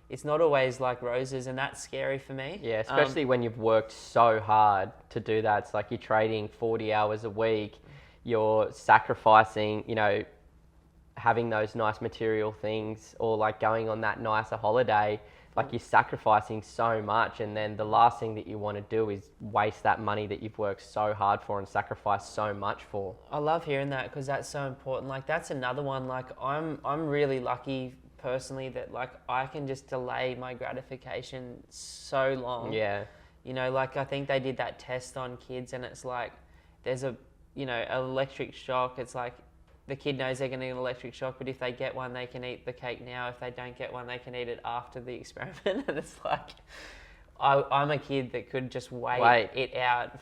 it's not always like roses, and that's scary for me. Yeah, especially when you've worked so hard to do that. It's like you're trading 40 hours a week, you're sacrificing, you know, having those nice material things, or like going on that nicer holiday. Like you're sacrificing so much, and then the last thing that you want to do is waste that money that you've worked so hard for and sacrificed so much for. I love hearing that, because that's so important. Like that's another one. Like I'm really lucky personally that like I can just delay my gratification so long. Yeah. You know, like I think they did that test on kids, and it's like there's a, you know, an electric shock. It's like the kid knows they're going to get an electric shock, but if they get one, they can eat the cake now. If they don't get one, they can eat it after the experiment. And it's like, I'm a kid that could just wait it out,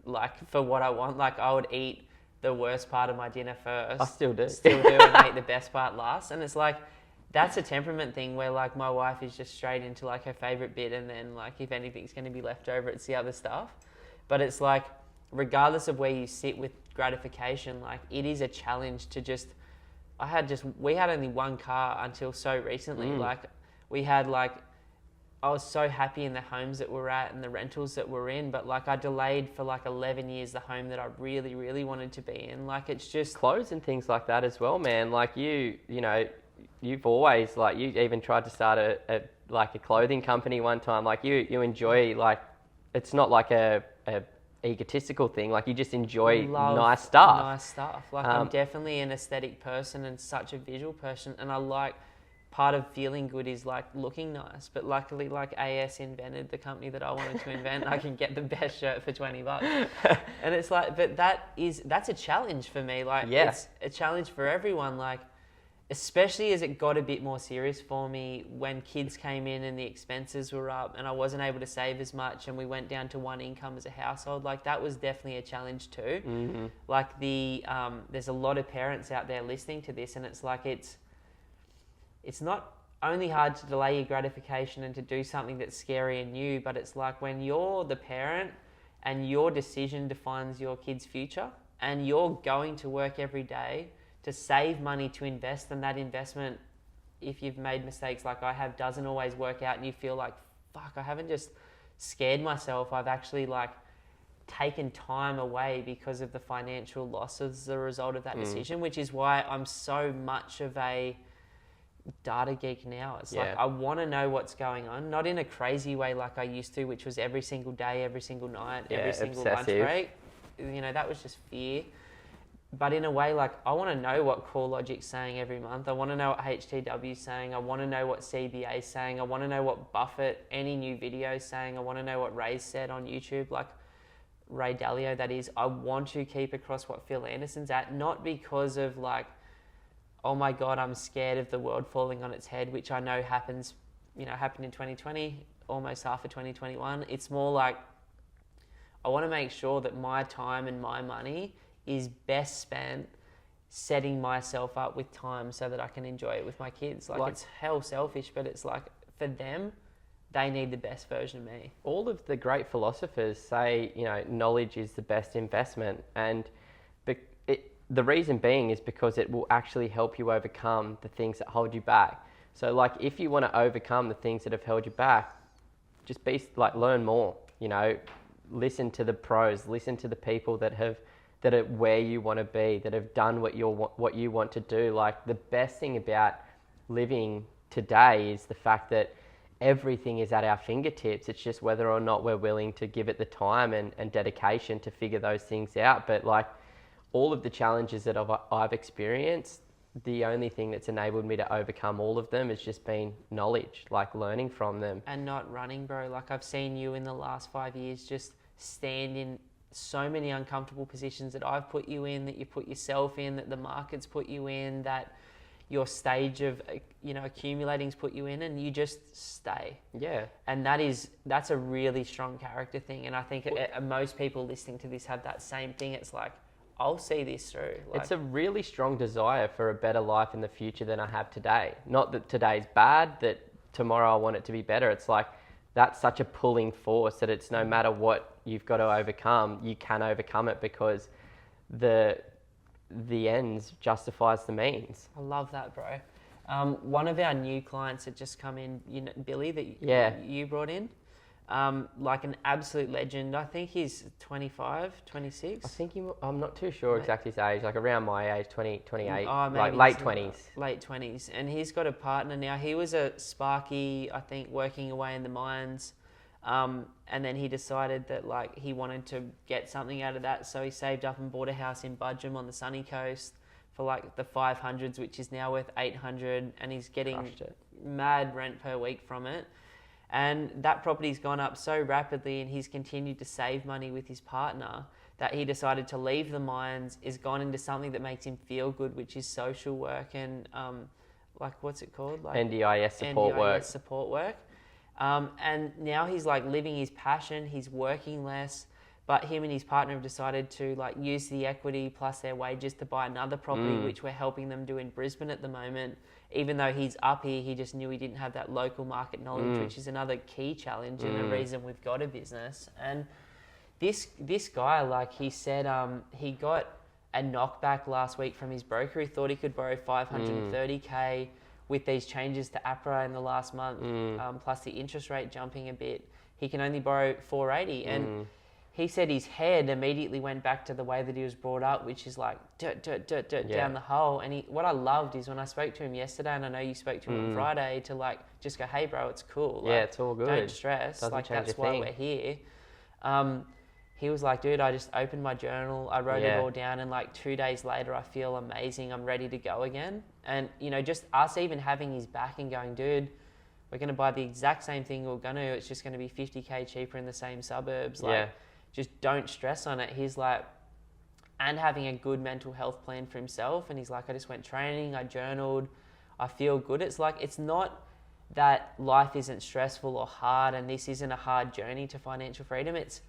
like for what I want. Like I would eat the worst part of my dinner first. I still do. And eat the best part last. And it's like, that's a temperament thing where like my wife is just straight into like her favorite bit, and then like if anything's going to be left over, it's the other stuff. But it's like, regardless of where you sit with gratification, like it is a challenge to just, we had only one car until so recently. Like we had like, I was so happy in the homes that we're at and the rentals that we're in, but like I delayed for like 11 years the home that I really, really wanted to be in. Like it's just clothes and things like that as well, man. Like you know, you've always, like, you even tried to start a clothing company one time. Like you enjoy, like, it's not like a egotistical thing. Like you just enjoy nice stuff. Like I'm definitely an aesthetic person and such a visual person, and I like, part of feeling good is like looking nice. But luckily, like AS invented the company that I wanted to invent. I can get the best shirt for $20, and it's like, but that's a challenge for me. Like it's a challenge for everyone. Like especially as it got a bit more serious for me when kids came in and the expenses were up and I wasn't able to save as much, and we went down to one income as a household. Like that was definitely a challenge too. Like there's a lot of parents out there listening to this, and it's like, it's not only hard to delay your gratification and to do something that's scary and new, but it's like when you're the parent and your decision defines your kid's future, and you're going to work every day to save money to invest, and that investment, if you've made mistakes like I have, doesn't always work out, and you feel like, fuck, I haven't just scared myself, I've actually like taken time away because of the financial loss as a result of that decision, which is why I'm so much of a data geek now. It's like I want to know what's going on, not in a crazy way like I used to, which was every single day, every single night, every single lunch break. You know, that was just fear. but in a way, like, I want to know what CoreLogic's saying every month. I want to know what HTW's saying. I want to know what CBA's saying. I want to know what Buffett, any new video's saying. I want to know what Ray's said on YouTube, like Ray Dalio, that is. I want to keep across what Phil Anderson's at, not because of like, oh my God, I'm scared of the world falling on its head, which I know happened in 2020, almost half of 2021. It's more like, I want to make sure that my time and my money is best spent setting myself up with time so that I can enjoy it with my kids. Like it's hell selfish, but it's like, for them, they need the best version of me. All of the great philosophers say, knowledge is the best investment. And the reason being is because it will actually help you overcome the things that hold you back. So like, if you want to overcome the things that have held you back, just learn more, listen to the pros, listen to the people that are where you want to be, that have done what you want to do. Like, the best thing about living today is the fact that everything is at our fingertips. It's just whether or not we're willing to give it the time and dedication to figure those things out. But like, all of the challenges that I've experienced, the only thing that's enabled me to overcome all of them has just been knowledge, like learning from them. And not running, bro. Like, I've seen you in the last 5 years just stand in so many uncomfortable positions that I've put you in, that you put yourself in, that the market's put you in, that your stage of accumulating's put you in, and you just stay. Yeah. And that's a really strong character thing. And I think most people listening to this have that same thing. It's like, I'll see this through. It's a really strong desire for a better life in the future than I have today. Not that today's bad, that tomorrow I want it to be better. It's like, that's such a pulling force that it's no matter what you've got to overcome, you can overcome it, because the ends justifies the means. I love that, bro. One of our new clients had just come in, Billy, that you brought in. Like an absolute legend. I think he's 25, 26. I think I'm not too sure exactly his age, like around my age, 20, 28, like late 20s. Late 20s. And he's got a partner now. He was a Sparky, I think, working away in the mines. And then he decided that like he wanted to get something out of that. So he saved up and bought a house in Budgem on the sunny coast for like the 500s, which is now worth 800. And he's getting mad rent per week from it. And that property's gone up so rapidly, and he's continued to save money with his partner, that he decided to leave the mines, is gone into something that makes him feel good, which is social work and like, what's it called? Like NDIS support work. And now he's like living his passion. He's working less, but him and his partner have decided to like use the equity plus their wages to buy another property, which we're helping them do in Brisbane at the moment. Even though he's up here, he just knew he didn't have that local market knowledge, which is another key challenge and a reason we've got a business. And this guy, like he said, he got a knockback last week from his broker. He thought he could borrow 530K with these changes to APRA in the last month, plus the interest rate jumping a bit. He can only borrow 480. And he said his head immediately went back to the way that he was brought up, which is like dirt down the hole. And what I loved is when I spoke to him yesterday, and I know you spoke to him on Friday, to like just go, hey bro, it's cool. Like, it's all good. Don't stress. Doesn't like change that's a why thing. we're here. He was like, dude, I just opened my journal, I wrote it all down, and like 2 days later, I feel amazing. I'm ready to go again. And just us even having his back and going, dude, we're going to buy the exact same thing we're going to. It's just going to be 50K cheaper in the same suburbs. Like, just don't stress on it. He's like, and having a good mental health plan for himself. And he's like, I just went training, I journaled, I feel good. It's like, it's not that life isn't stressful or hard and this isn't a hard journey to financial freedom. It's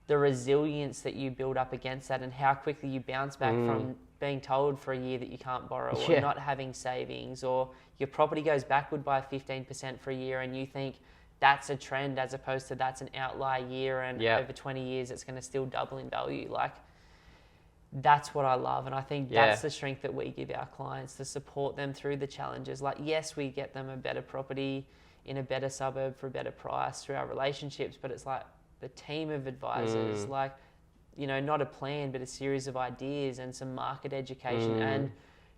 the resilience that you build up against that and how quickly you bounce back from being told for a year that you can't borrow or not having savings, or your property goes backward by 15% for a year and you think that's a trend as opposed to that's an outlier year and over 20 years it's going to still double in value. Like, that's what I love. And I think that's the strength that we give our clients, to support them through the challenges. Like, yes, we get them a better property in a better suburb for a better price through our relationships, but it's like the team of advisors, like, not a plan, but a series of ideas and some market education and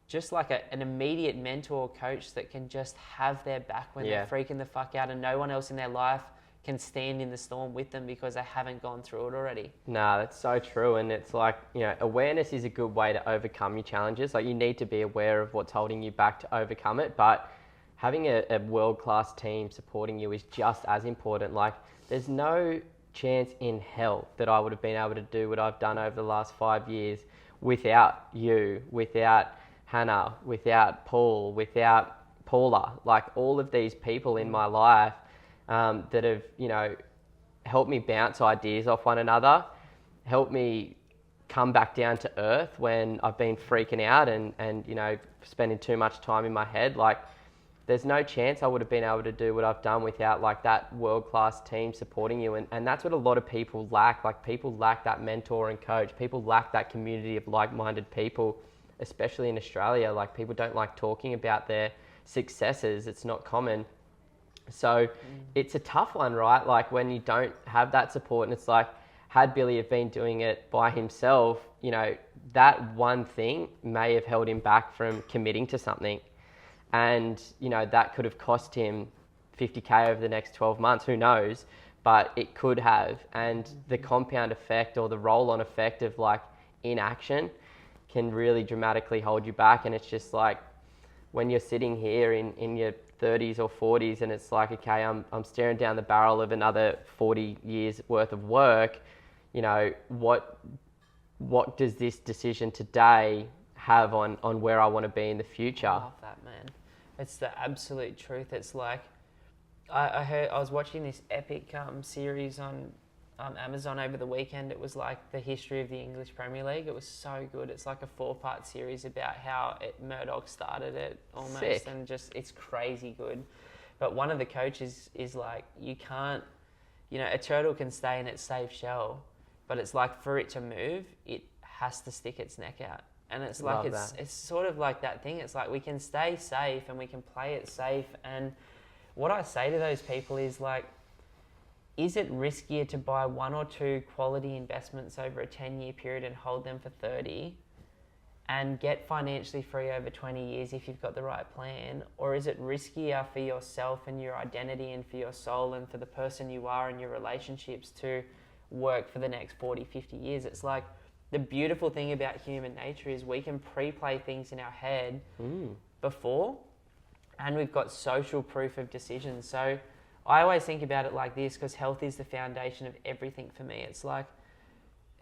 just like an immediate mentor or coach that can just have their back when they're freaking the fuck out and no one else in their life can stand in the storm with them because they haven't gone through it already. No, that's so true. And it's like, awareness is a good way to overcome your challenges. Like, you need to be aware of what's holding you back to overcome it. But having a world-class team supporting you is just as important. Like, there's no chance in hell that I would have been able to do what I've done over the last 5 years without you, without Hannah, without Paul, without Paula. Like, all of these people in my life that have, helped me bounce ideas off one another, helped me come back down to earth when I've been freaking out and spending too much time in my head. Like, there's no chance I would have been able to do what I've done without like that world-class team supporting you. And that's what a lot of people lack. Like, people lack that mentor and coach. People lack that community of like-minded people, especially in Australia. Like, people don't like talking about their successes. It's not common. So it's a tough one, right? Like, when you don't have that support, and it's like, had Billy have been doing it by himself, that one thing may have held him back from committing to something. And, that could have cost him 50K over the next 12 months, who knows, but it could have. And the compound effect or the roll-on effect of like inaction can really dramatically hold you back. And it's just like, when you're sitting here in your 30s or 40s and it's like, okay, I'm staring down the barrel of another 40 years worth of work, what does this decision today have on where I want to be in the future? I love that, man. It's the absolute truth. It's like, I was watching this epic series on Amazon over the weekend. It was like the history of the English Premier League. It was so good. It's like a 4-part series about how Murdoch started it almost. Sick. And just, it's crazy good. But one of the coaches is like, you can't, a turtle can stay in its safe shell, but it's like, for it to move, it has to stick its neck out. And it's like, it's sort of like that thing. It's like, we can stay safe and we can play it safe. And what I say to those people is like, is it riskier to buy 1 or 2 quality investments over a 10-year period and hold them for 30 and get financially free over 20 years if you've got the right plan? Or is it riskier for yourself and your identity and for your soul and for the person you are and your relationships to work for the next 40, 50 years? It's like, the beautiful thing about human nature is we can pre-play things in our head before, and we've got social proof of decisions. So I always think about it like this, because health is the foundation of everything for me. It's like,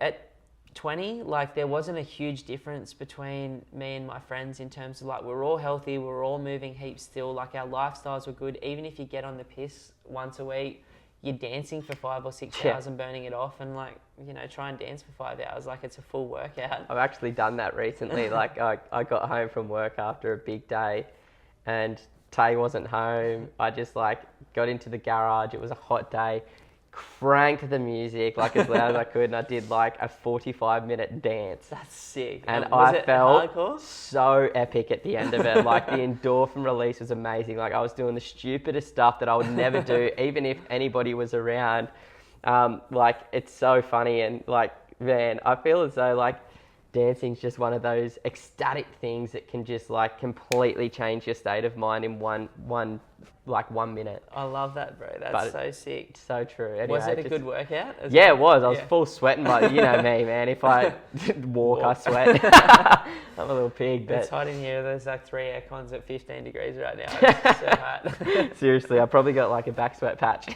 at 20, like, there wasn't a huge difference between me and my friends in terms of like, we're all healthy, we're all moving heaps still, like our lifestyles were good. Even if you get on the piss once a week, you're dancing for 5 or 6 hours and burning it off, and like, try and dance for 5 hours. Like, it's a full workout. I've actually done that recently. Like, I got home from work after a big day and Tay wasn't home. I just like got into the garage. It was a hot day, cranked the music like as loud as I could, and I did like a 45-minute dance. That's sick. And I felt so epic at the end of it. Like, the endorphin release was amazing. Like, I was doing the stupidest stuff that I would never do, even if anybody was around. Like, it's so funny. And like, man, I feel as though like dancing's just one of those ecstatic things that can just like completely change your state of mind in one minute. I love that, bro. That's so sick. So true. Anyway, was it a good workout? Yeah, it was. I was full sweating, but you know me, man. If I walk, I sweat. I'm a little pig. But it's hot in here. There's like 3 air cons at 15 degrees right now. It's so hot. Seriously, I probably got like a back sweat patch.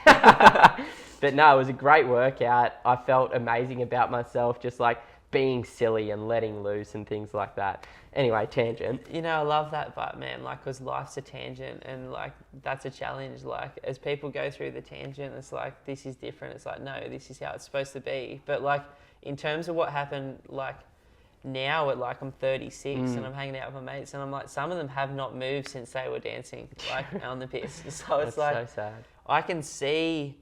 But no, it was a great workout. I felt amazing about myself, just like being silly and letting loose and things like that. Anyway, tangent. I love that, but man, like, because life's a tangent, and like, that's a challenge. Like, as people go through the tangent, it's like, this is different. It's like, no, this is how it's supposed to be. But like, in terms of what happened, like now at like, I'm 36 and I'm hanging out with my mates, and I'm like, some of them have not moved since they were dancing, like on the piss. So it's like, so sad. I can see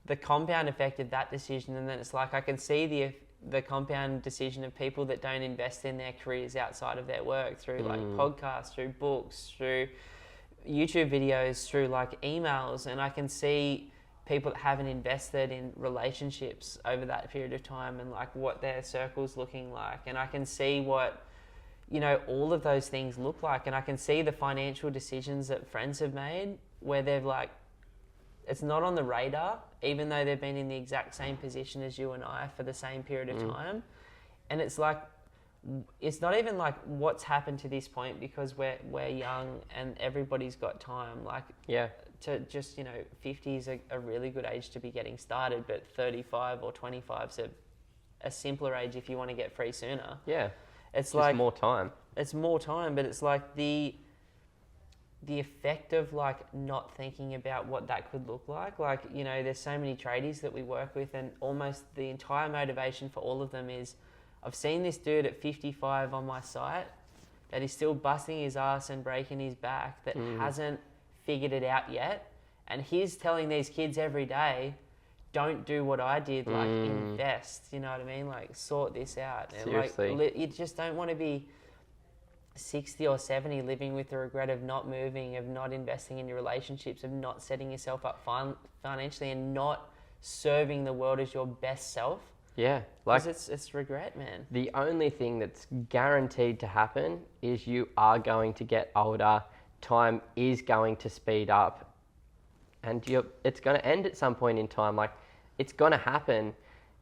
the compound effect of that decision, and then it's like, I can see the compound decision of people that don't invest in their careers outside of their work through like podcasts, through books, through YouTube videos, through like emails. And I can see people that haven't invested in relationships over that period of time and like what their circle's looking like. And I can see what, all of those things look like. And I can see the financial decisions that friends have made where they've like it's not on the radar, even though they've been in the exact same position as you and I for the same period of time. And it's like, it's not even like what's happened to this point, because we're young and everybody's got time. Like, to just, 50 is a really good age to be getting started, but 35 or 25 is a simpler age if you want to get free sooner. Yeah. It's just like more time. It's more time, but it's like the effect of like not thinking about what that could look like. Like, there's so many tradies that we work with, and almost the entire motivation for all of them is, I've seen this dude at 55 on my site that is still busting his ass and breaking his back, that hasn't figured it out yet. And he's telling these kids every day, don't do what I did, like invest, you know what I mean? Like, sort this out. And Seriously. like, you just don't want to be 60 or 70 living with the regret of not moving, of not investing in your relationships, of not setting yourself up financially, and not serving the world as your best self. Yeah, like, it's regret, man. The only thing that's guaranteed to happen is you are going to get older. Time is going to speed up, and it's going to end at some point in time. Like, it's going to happen.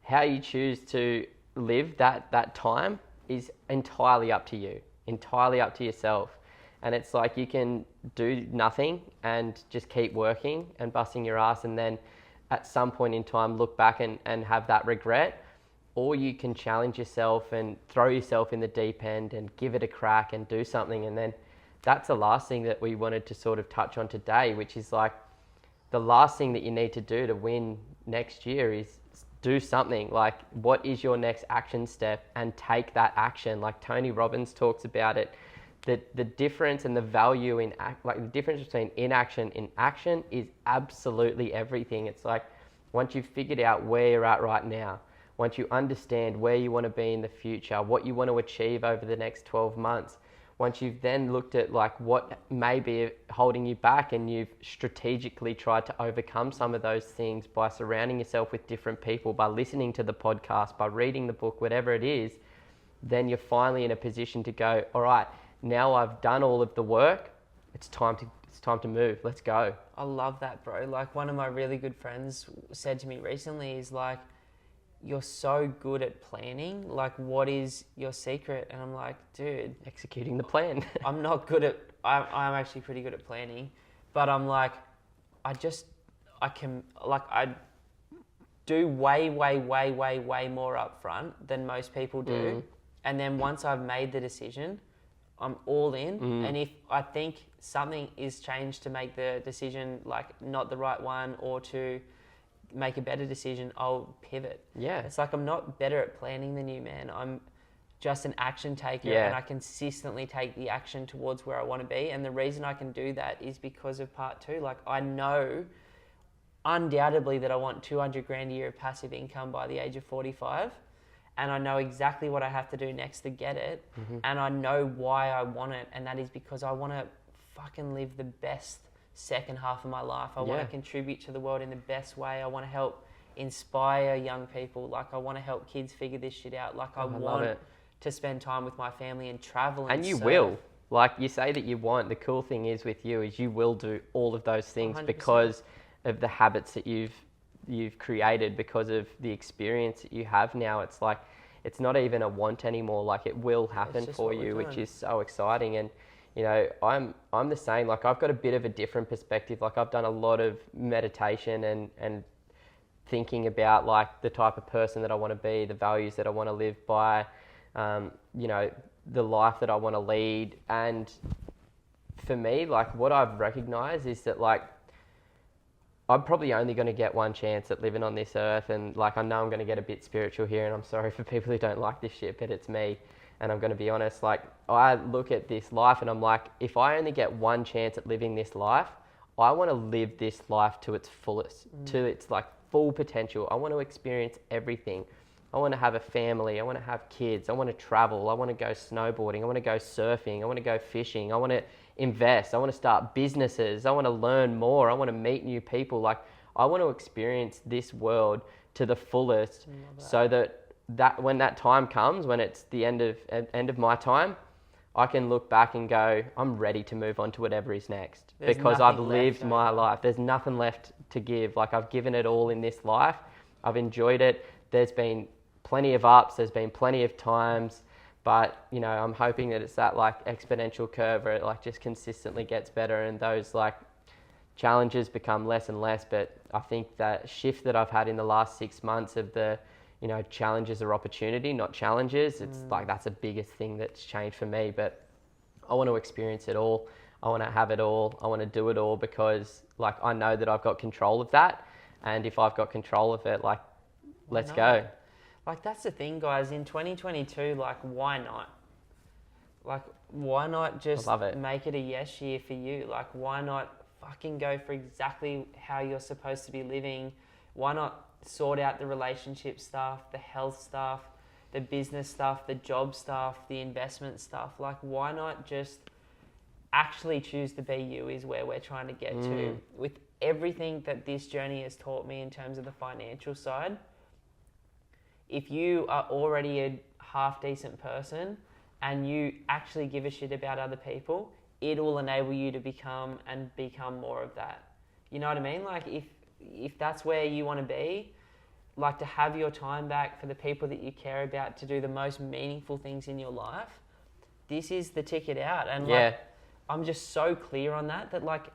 How you choose to live that time is entirely up to you, entirely up to yourself. And it's like, you can do nothing and just keep working and busting your ass, and then at some point in time look back and have that regret. Or you can challenge yourself and throw yourself in the deep end and give it a crack and do something. And then that's the last thing that we wanted to sort of touch on today, which is like, the last thing that you need to do to win next year is do something. Like, what is your next action step, and take that action. Like Tony Robbins talks about it, that the difference and the value in the difference between inaction and action is absolutely everything. It's like, once you've figured out where you're at right now, once you understand where you want to be in the future, what you want to achieve over the next 12 months, once you've then looked at like what may be holding you back, and you've strategically tried to overcome some of those things by surrounding yourself with different people, by listening to the podcast, by reading the book, whatever it is, then you're finally in a position to go, all right, now I've done all of the work, it's time to move, let's go. I love that, bro. Like, one of my really good friends said to me recently is like, you're so good at planning, like, what is your secret? And I'm like, dude, executing the plan. I'm not good at, I'm actually pretty good at planning, but I'm like, I do way more upfront than most people do. And then once I've made the decision, I'm all in. And if I think something is changed to make the decision like not the right one, or to make a better decision, I'll pivot. Yeah. It's like, I'm not better at planning than you, man. I'm just an action taker, and I consistently take the action towards where I want to be. And the reason I can do that is because of part two. Like, I know undoubtedly that I want 200 grand a year of passive income by the age of 45. And I know exactly what I have to do next to get it. And I know why I want it. And that is because I want to fucking live the best second half of my life. I want to contribute to the world in the best way. I want to help inspire young people. Like, I want to help kids figure this shit out. Like, I want to spend time with my family and travel. And you will. Like, you say that you want. The cool thing is with you is you will do all of those things 100%. Because of the habits that you've created, because of the experience that you have now. It's like, it's not even a want anymore. Like, it will happen for you, which is so exciting. And I'm the same. Like, I've got a bit of a different perspective. Like, I've done a lot of meditation and thinking about like the type of person that I want to be, the values that I want to live by, the life that I want to lead. And for me, like, what I've recognized is that like, I'm probably only going to get one chance at living on this earth. And like, I know I'm going to get a bit spiritual here, and I'm sorry for people who don't like this shit, but it's me. And I'm going to be honest, like, I look at this life and I'm like, if I only get one chance at living this life, I want to live this life to its fullest, to its like full potential. I want to experience everything. I want to have a family. I want to have kids. I want to travel. I want to go snowboarding. I want to go surfing. I want to go fishing. I want to invest. I want to start businesses. I want to learn more. I want to meet new people. Like, I want to experience this world to the fullest, so that when that time comes, when it's the end of my time, I can look back and go, I'm ready to move on to whatever is next. Because I've lived my life. There's nothing left to give. Like, I've given it all in this life. I've enjoyed it. There's been plenty of ups. There's been plenty of times. But, you know, I'm hoping that it's that, like, exponential curve where it, like, just consistently gets better and those, like, challenges become less and less. But I think that shift that I've had in the last 6 months of the, you know, challenges are opportunity, not challenges. It's like, that's the biggest thing that's changed for me. But I want to experience it all. I want to have it all. I want to do it all because, like, I know that I've got control of that. And if I've got control of it, like, let's go. Like, that's the thing, guys. In 2022, like, why not? Like, why not just make it a yes year for you? Like, why not fucking go for exactly how you're supposed to be living? Why not sort out the relationship stuff, the health stuff, the business stuff, the job stuff, the investment stuff? Like, why not just actually choose to be you is where we're trying to get to. With everything that this journey has taught me in terms of the financial side, if you are already a half decent person and you actually give a shit about other people, it will enable you to become more of that. You know what I mean? Like, if that's where you want to be, like, to have your time back for the people that you care about, to do the most meaningful things in your life, this is the ticket out. And like, I'm just so clear on that like,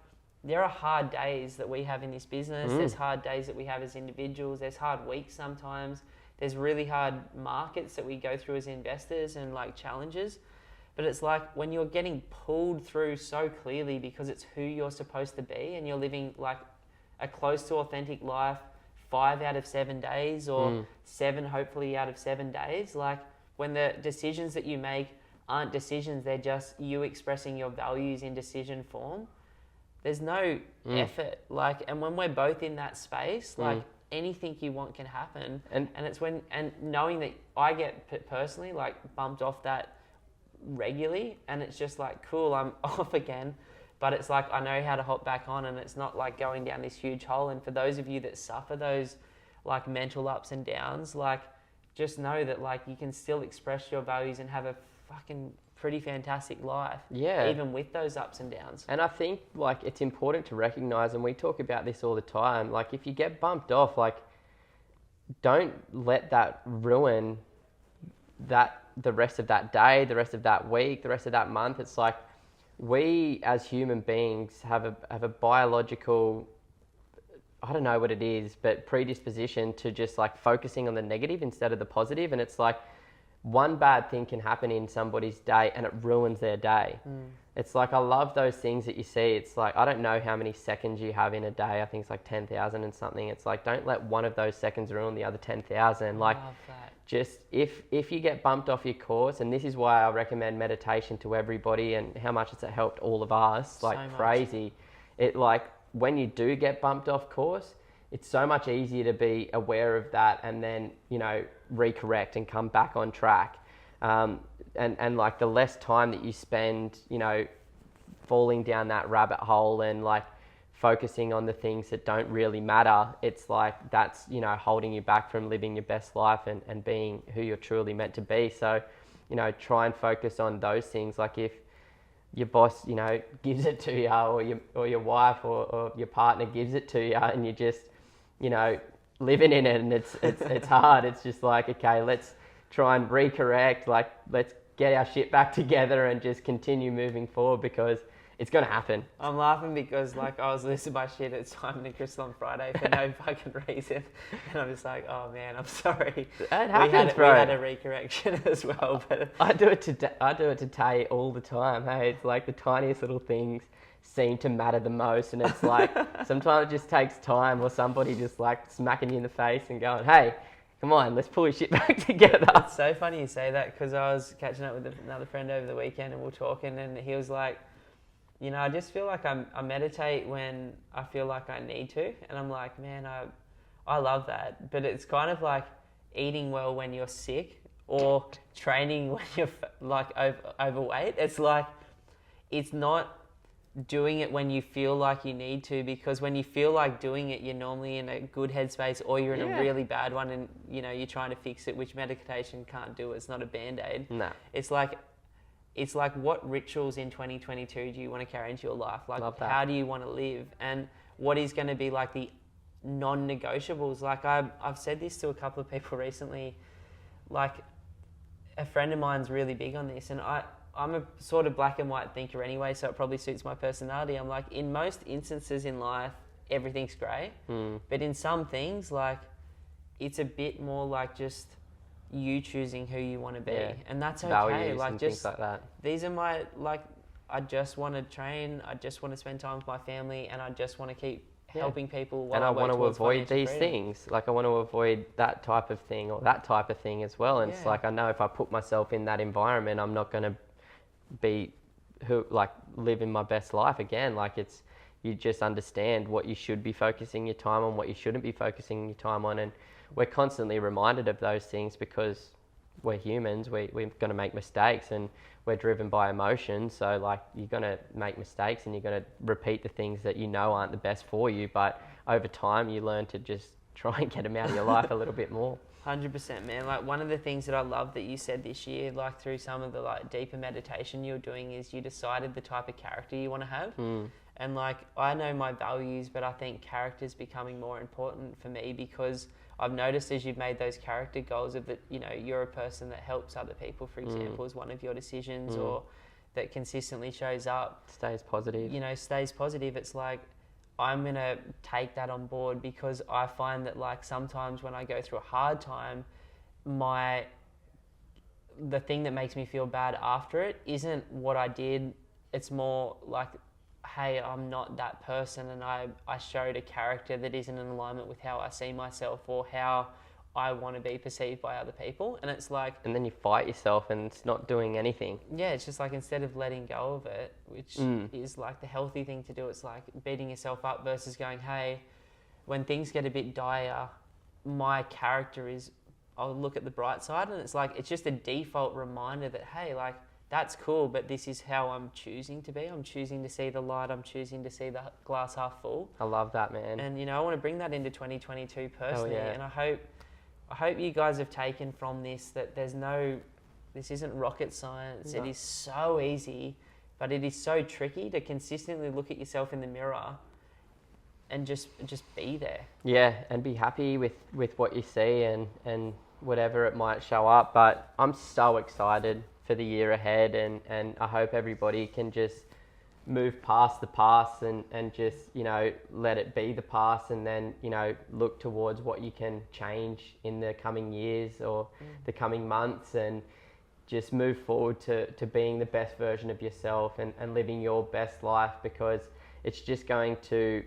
there are hard days that we have in this business. There's hard days that we have as individuals. There's hard weeks sometimes. There's really hard markets that we go through as investors and, like, challenges. But it's like, when you're getting pulled through so clearly because it's who you're supposed to be and you're living, like, a close to authentic life 5 out of 7 days or 7 hopefully out of 7 days, like, when the decisions that you make aren't decisions, they're just you expressing your values in decision form, there's no effort. Like, and when we're both in that space, like, anything you want can happen. And it's and knowing that I get personally, like, bumped off that regularly, and it's just like, cool, I'm off again. But it's like, I know how to hop back on, and it's not like going down this huge hole. And for those of you that suffer those, like, mental ups and downs, like, just know that, like, you can still express your values and have a fucking pretty fantastic life, even with those ups and downs. And I think, like, it's important to recognize, and we talk about this all the time, like, if you get bumped off, like, don't let that ruin the rest of that day, the rest of that week, the rest of that month. It's like, we as human beings have a biological, I don't know what it is, but predisposition to just, like, focusing on the negative instead of the positive. And it's like, one bad thing can happen in somebody's day and it ruins their day. It's like, I love those things that you see. It's like, I don't know how many seconds you have in a day. I think it's like 10,000 and something. It's like, don't let one of those seconds ruin the other 10,000. Like, just if you get bumped off your course, and this is why I recommend meditation to everybody, and how much it's helped all of us, like, so crazy. It, like, when you do get bumped off course, it's so much easier to be aware of that and then, you know, recorrect and come back on track. And like, the less time that you spend, you know, falling down that rabbit hole and, like, focusing on the things that don't really matter, it's like, that's, you know, holding you back from living your best life and being who you're truly meant to be. So, you know, try and focus on those things. Like, if your boss, you know, gives it to you, or your wife or your partner gives it to you, and you just, you know, living in it, and it's hard. It's just like, okay, let's try and recorrect. Like, let's get our shit back together and just continue moving forward, because it's going to happen. I'm laughing because, like, I was losing my shit at Simon and Crystal on Friday for no fucking reason. And I'm just like, oh man, I'm sorry. It happens, bro. We had a recorrection as well. But I do it to Tay all the time. Hey, it's like the tiniest little things seem to matter the most. And it's like, sometimes it just takes time, or somebody just, like, smacking you in the face and going, hey, come on, let's pull your shit back together. It's so funny you say that, because I was catching up with another friend over the weekend, and we were talking, and he was like, you know, I just feel like I meditate when I feel like I need to. And I'm like, man, I love that. But it's kind of like eating well when you're sick, or training when you're, like, overweight. It's like, it's not doing it when you feel like you need to, because when you feel like doing it, you're normally in a good headspace, or you're in a really bad one, and, you know, you're trying to fix it, which meditation can't do. It's not a Band-Aid. No. It's like, what rituals in 2022 do you want to carry into your life? Like, how do you want to live? And what is going to be, like, the non-negotiables. Like I've said this to a couple of people recently. Like a friend of mine's really big on this, and I'm a sort of black and white thinker anyway, so it probably suits my personality. I'm like, in most instances in life, everything's great, but in some things, like, it's a bit more like just you choosing who you want to be, and that's okay. Values like and just things like that. These are my, like, I just want to train, I just want to spend time with my family, and I just want to keep helping people while and I want to avoid these freedom. things. Like, I want to avoid that type of thing or that type of thing as well. And it's like, I know if I put myself in that environment, I'm not going to live in my best life again. Like, it's, you just understand what you should be focusing your time on, what you shouldn't be focusing your time on. And we're constantly reminded of those things because we're humans. We're going to make mistakes, and we're driven by emotion. So, like, you're going to make mistakes and you're going to repeat the things that you know aren't the best for you. But over time, you learn to just try and get them out of your life a little bit more. 100%, man. Like, one of the things that I love that you said this year, like through some of the like deeper meditation you're doing, is you decided the type of character you want to have. And like, I know my values, but I think character's becoming more important for me, because I've noticed as you've made those character goals of that, you know, you're a person that helps other people, for example, is one of your decisions, or that consistently shows up. Stays positive. You know, stays positive. It's like, I'm going to take that on board, because I find that, like, sometimes when I go through a hard time, the thing that makes me feel bad after it isn't what I did. It's more like, hey, I'm not that person, and I showed a character that isn't in alignment with how I see myself or how I want to be perceived by other people. And it's like... And then you fight yourself and it's not doing anything. Yeah, it's just like, instead of letting go of it, which is like the healthy thing to do, it's like beating yourself up versus going, hey, when things get a bit dire, my character is, I'll look at the bright side. And it's like, it's just a default reminder that, hey, like, that's cool, but this is how I'm choosing to be. I'm choosing to see the light. I'm choosing to see the glass half full. I love that, man. And, you know, I want to bring that into 2022 personally. Yeah. And I hope you guys have taken from this that this isn't rocket science. No. It is so easy, but it is so tricky to consistently look at yourself in the mirror and just be there. Yeah, and be happy with what you see and whatever it might show up. But I'm so excited for the year ahead, and I hope everybody can just move past the past and just, you know, let it be the past, and then, you know, look towards what you can change in the coming years or the coming months, and just move forward to being the best version of yourself and living your best life, because it's just going to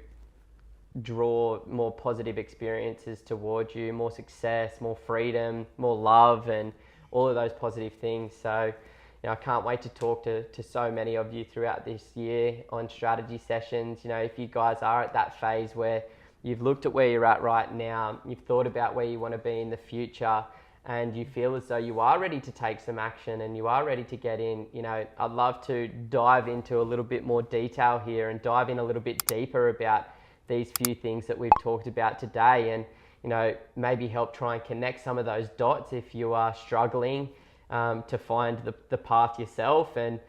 draw more positive experiences towards you, more success, more freedom, more love, and all of those positive things. So, you know, I can't wait to talk to so many of you throughout this year on strategy sessions. You know, if you guys are at that phase where you've looked at where you're at right now, you've thought about where you want to be in the future, and you feel as though you are ready to take some action and you are ready to get in, you know, I'd love to dive into a little bit more detail here and dive in a little bit deeper about these few things that we've talked about today, and, you know, maybe help try and connect some of those dots if you are struggling to find the path yourself. And,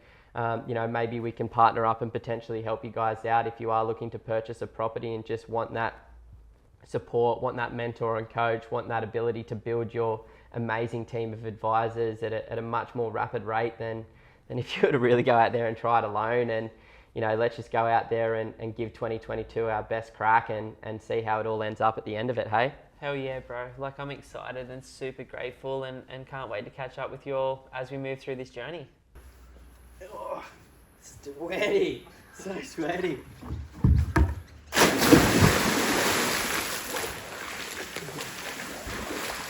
you know, maybe we can partner up and potentially help you guys out if you are looking to purchase a property and just want that support, want that mentor and coach, want that ability to build your amazing team of advisors at a much more rapid rate than if you were to really go out there and try it alone. And, you know, let's just go out there and give 2022 our best crack and see how it all ends up at the end of it, hey? Hell yeah, bro. Like, I'm excited and super grateful and can't wait to catch up with you all as we move through this journey. Oh, sweaty. So sweaty.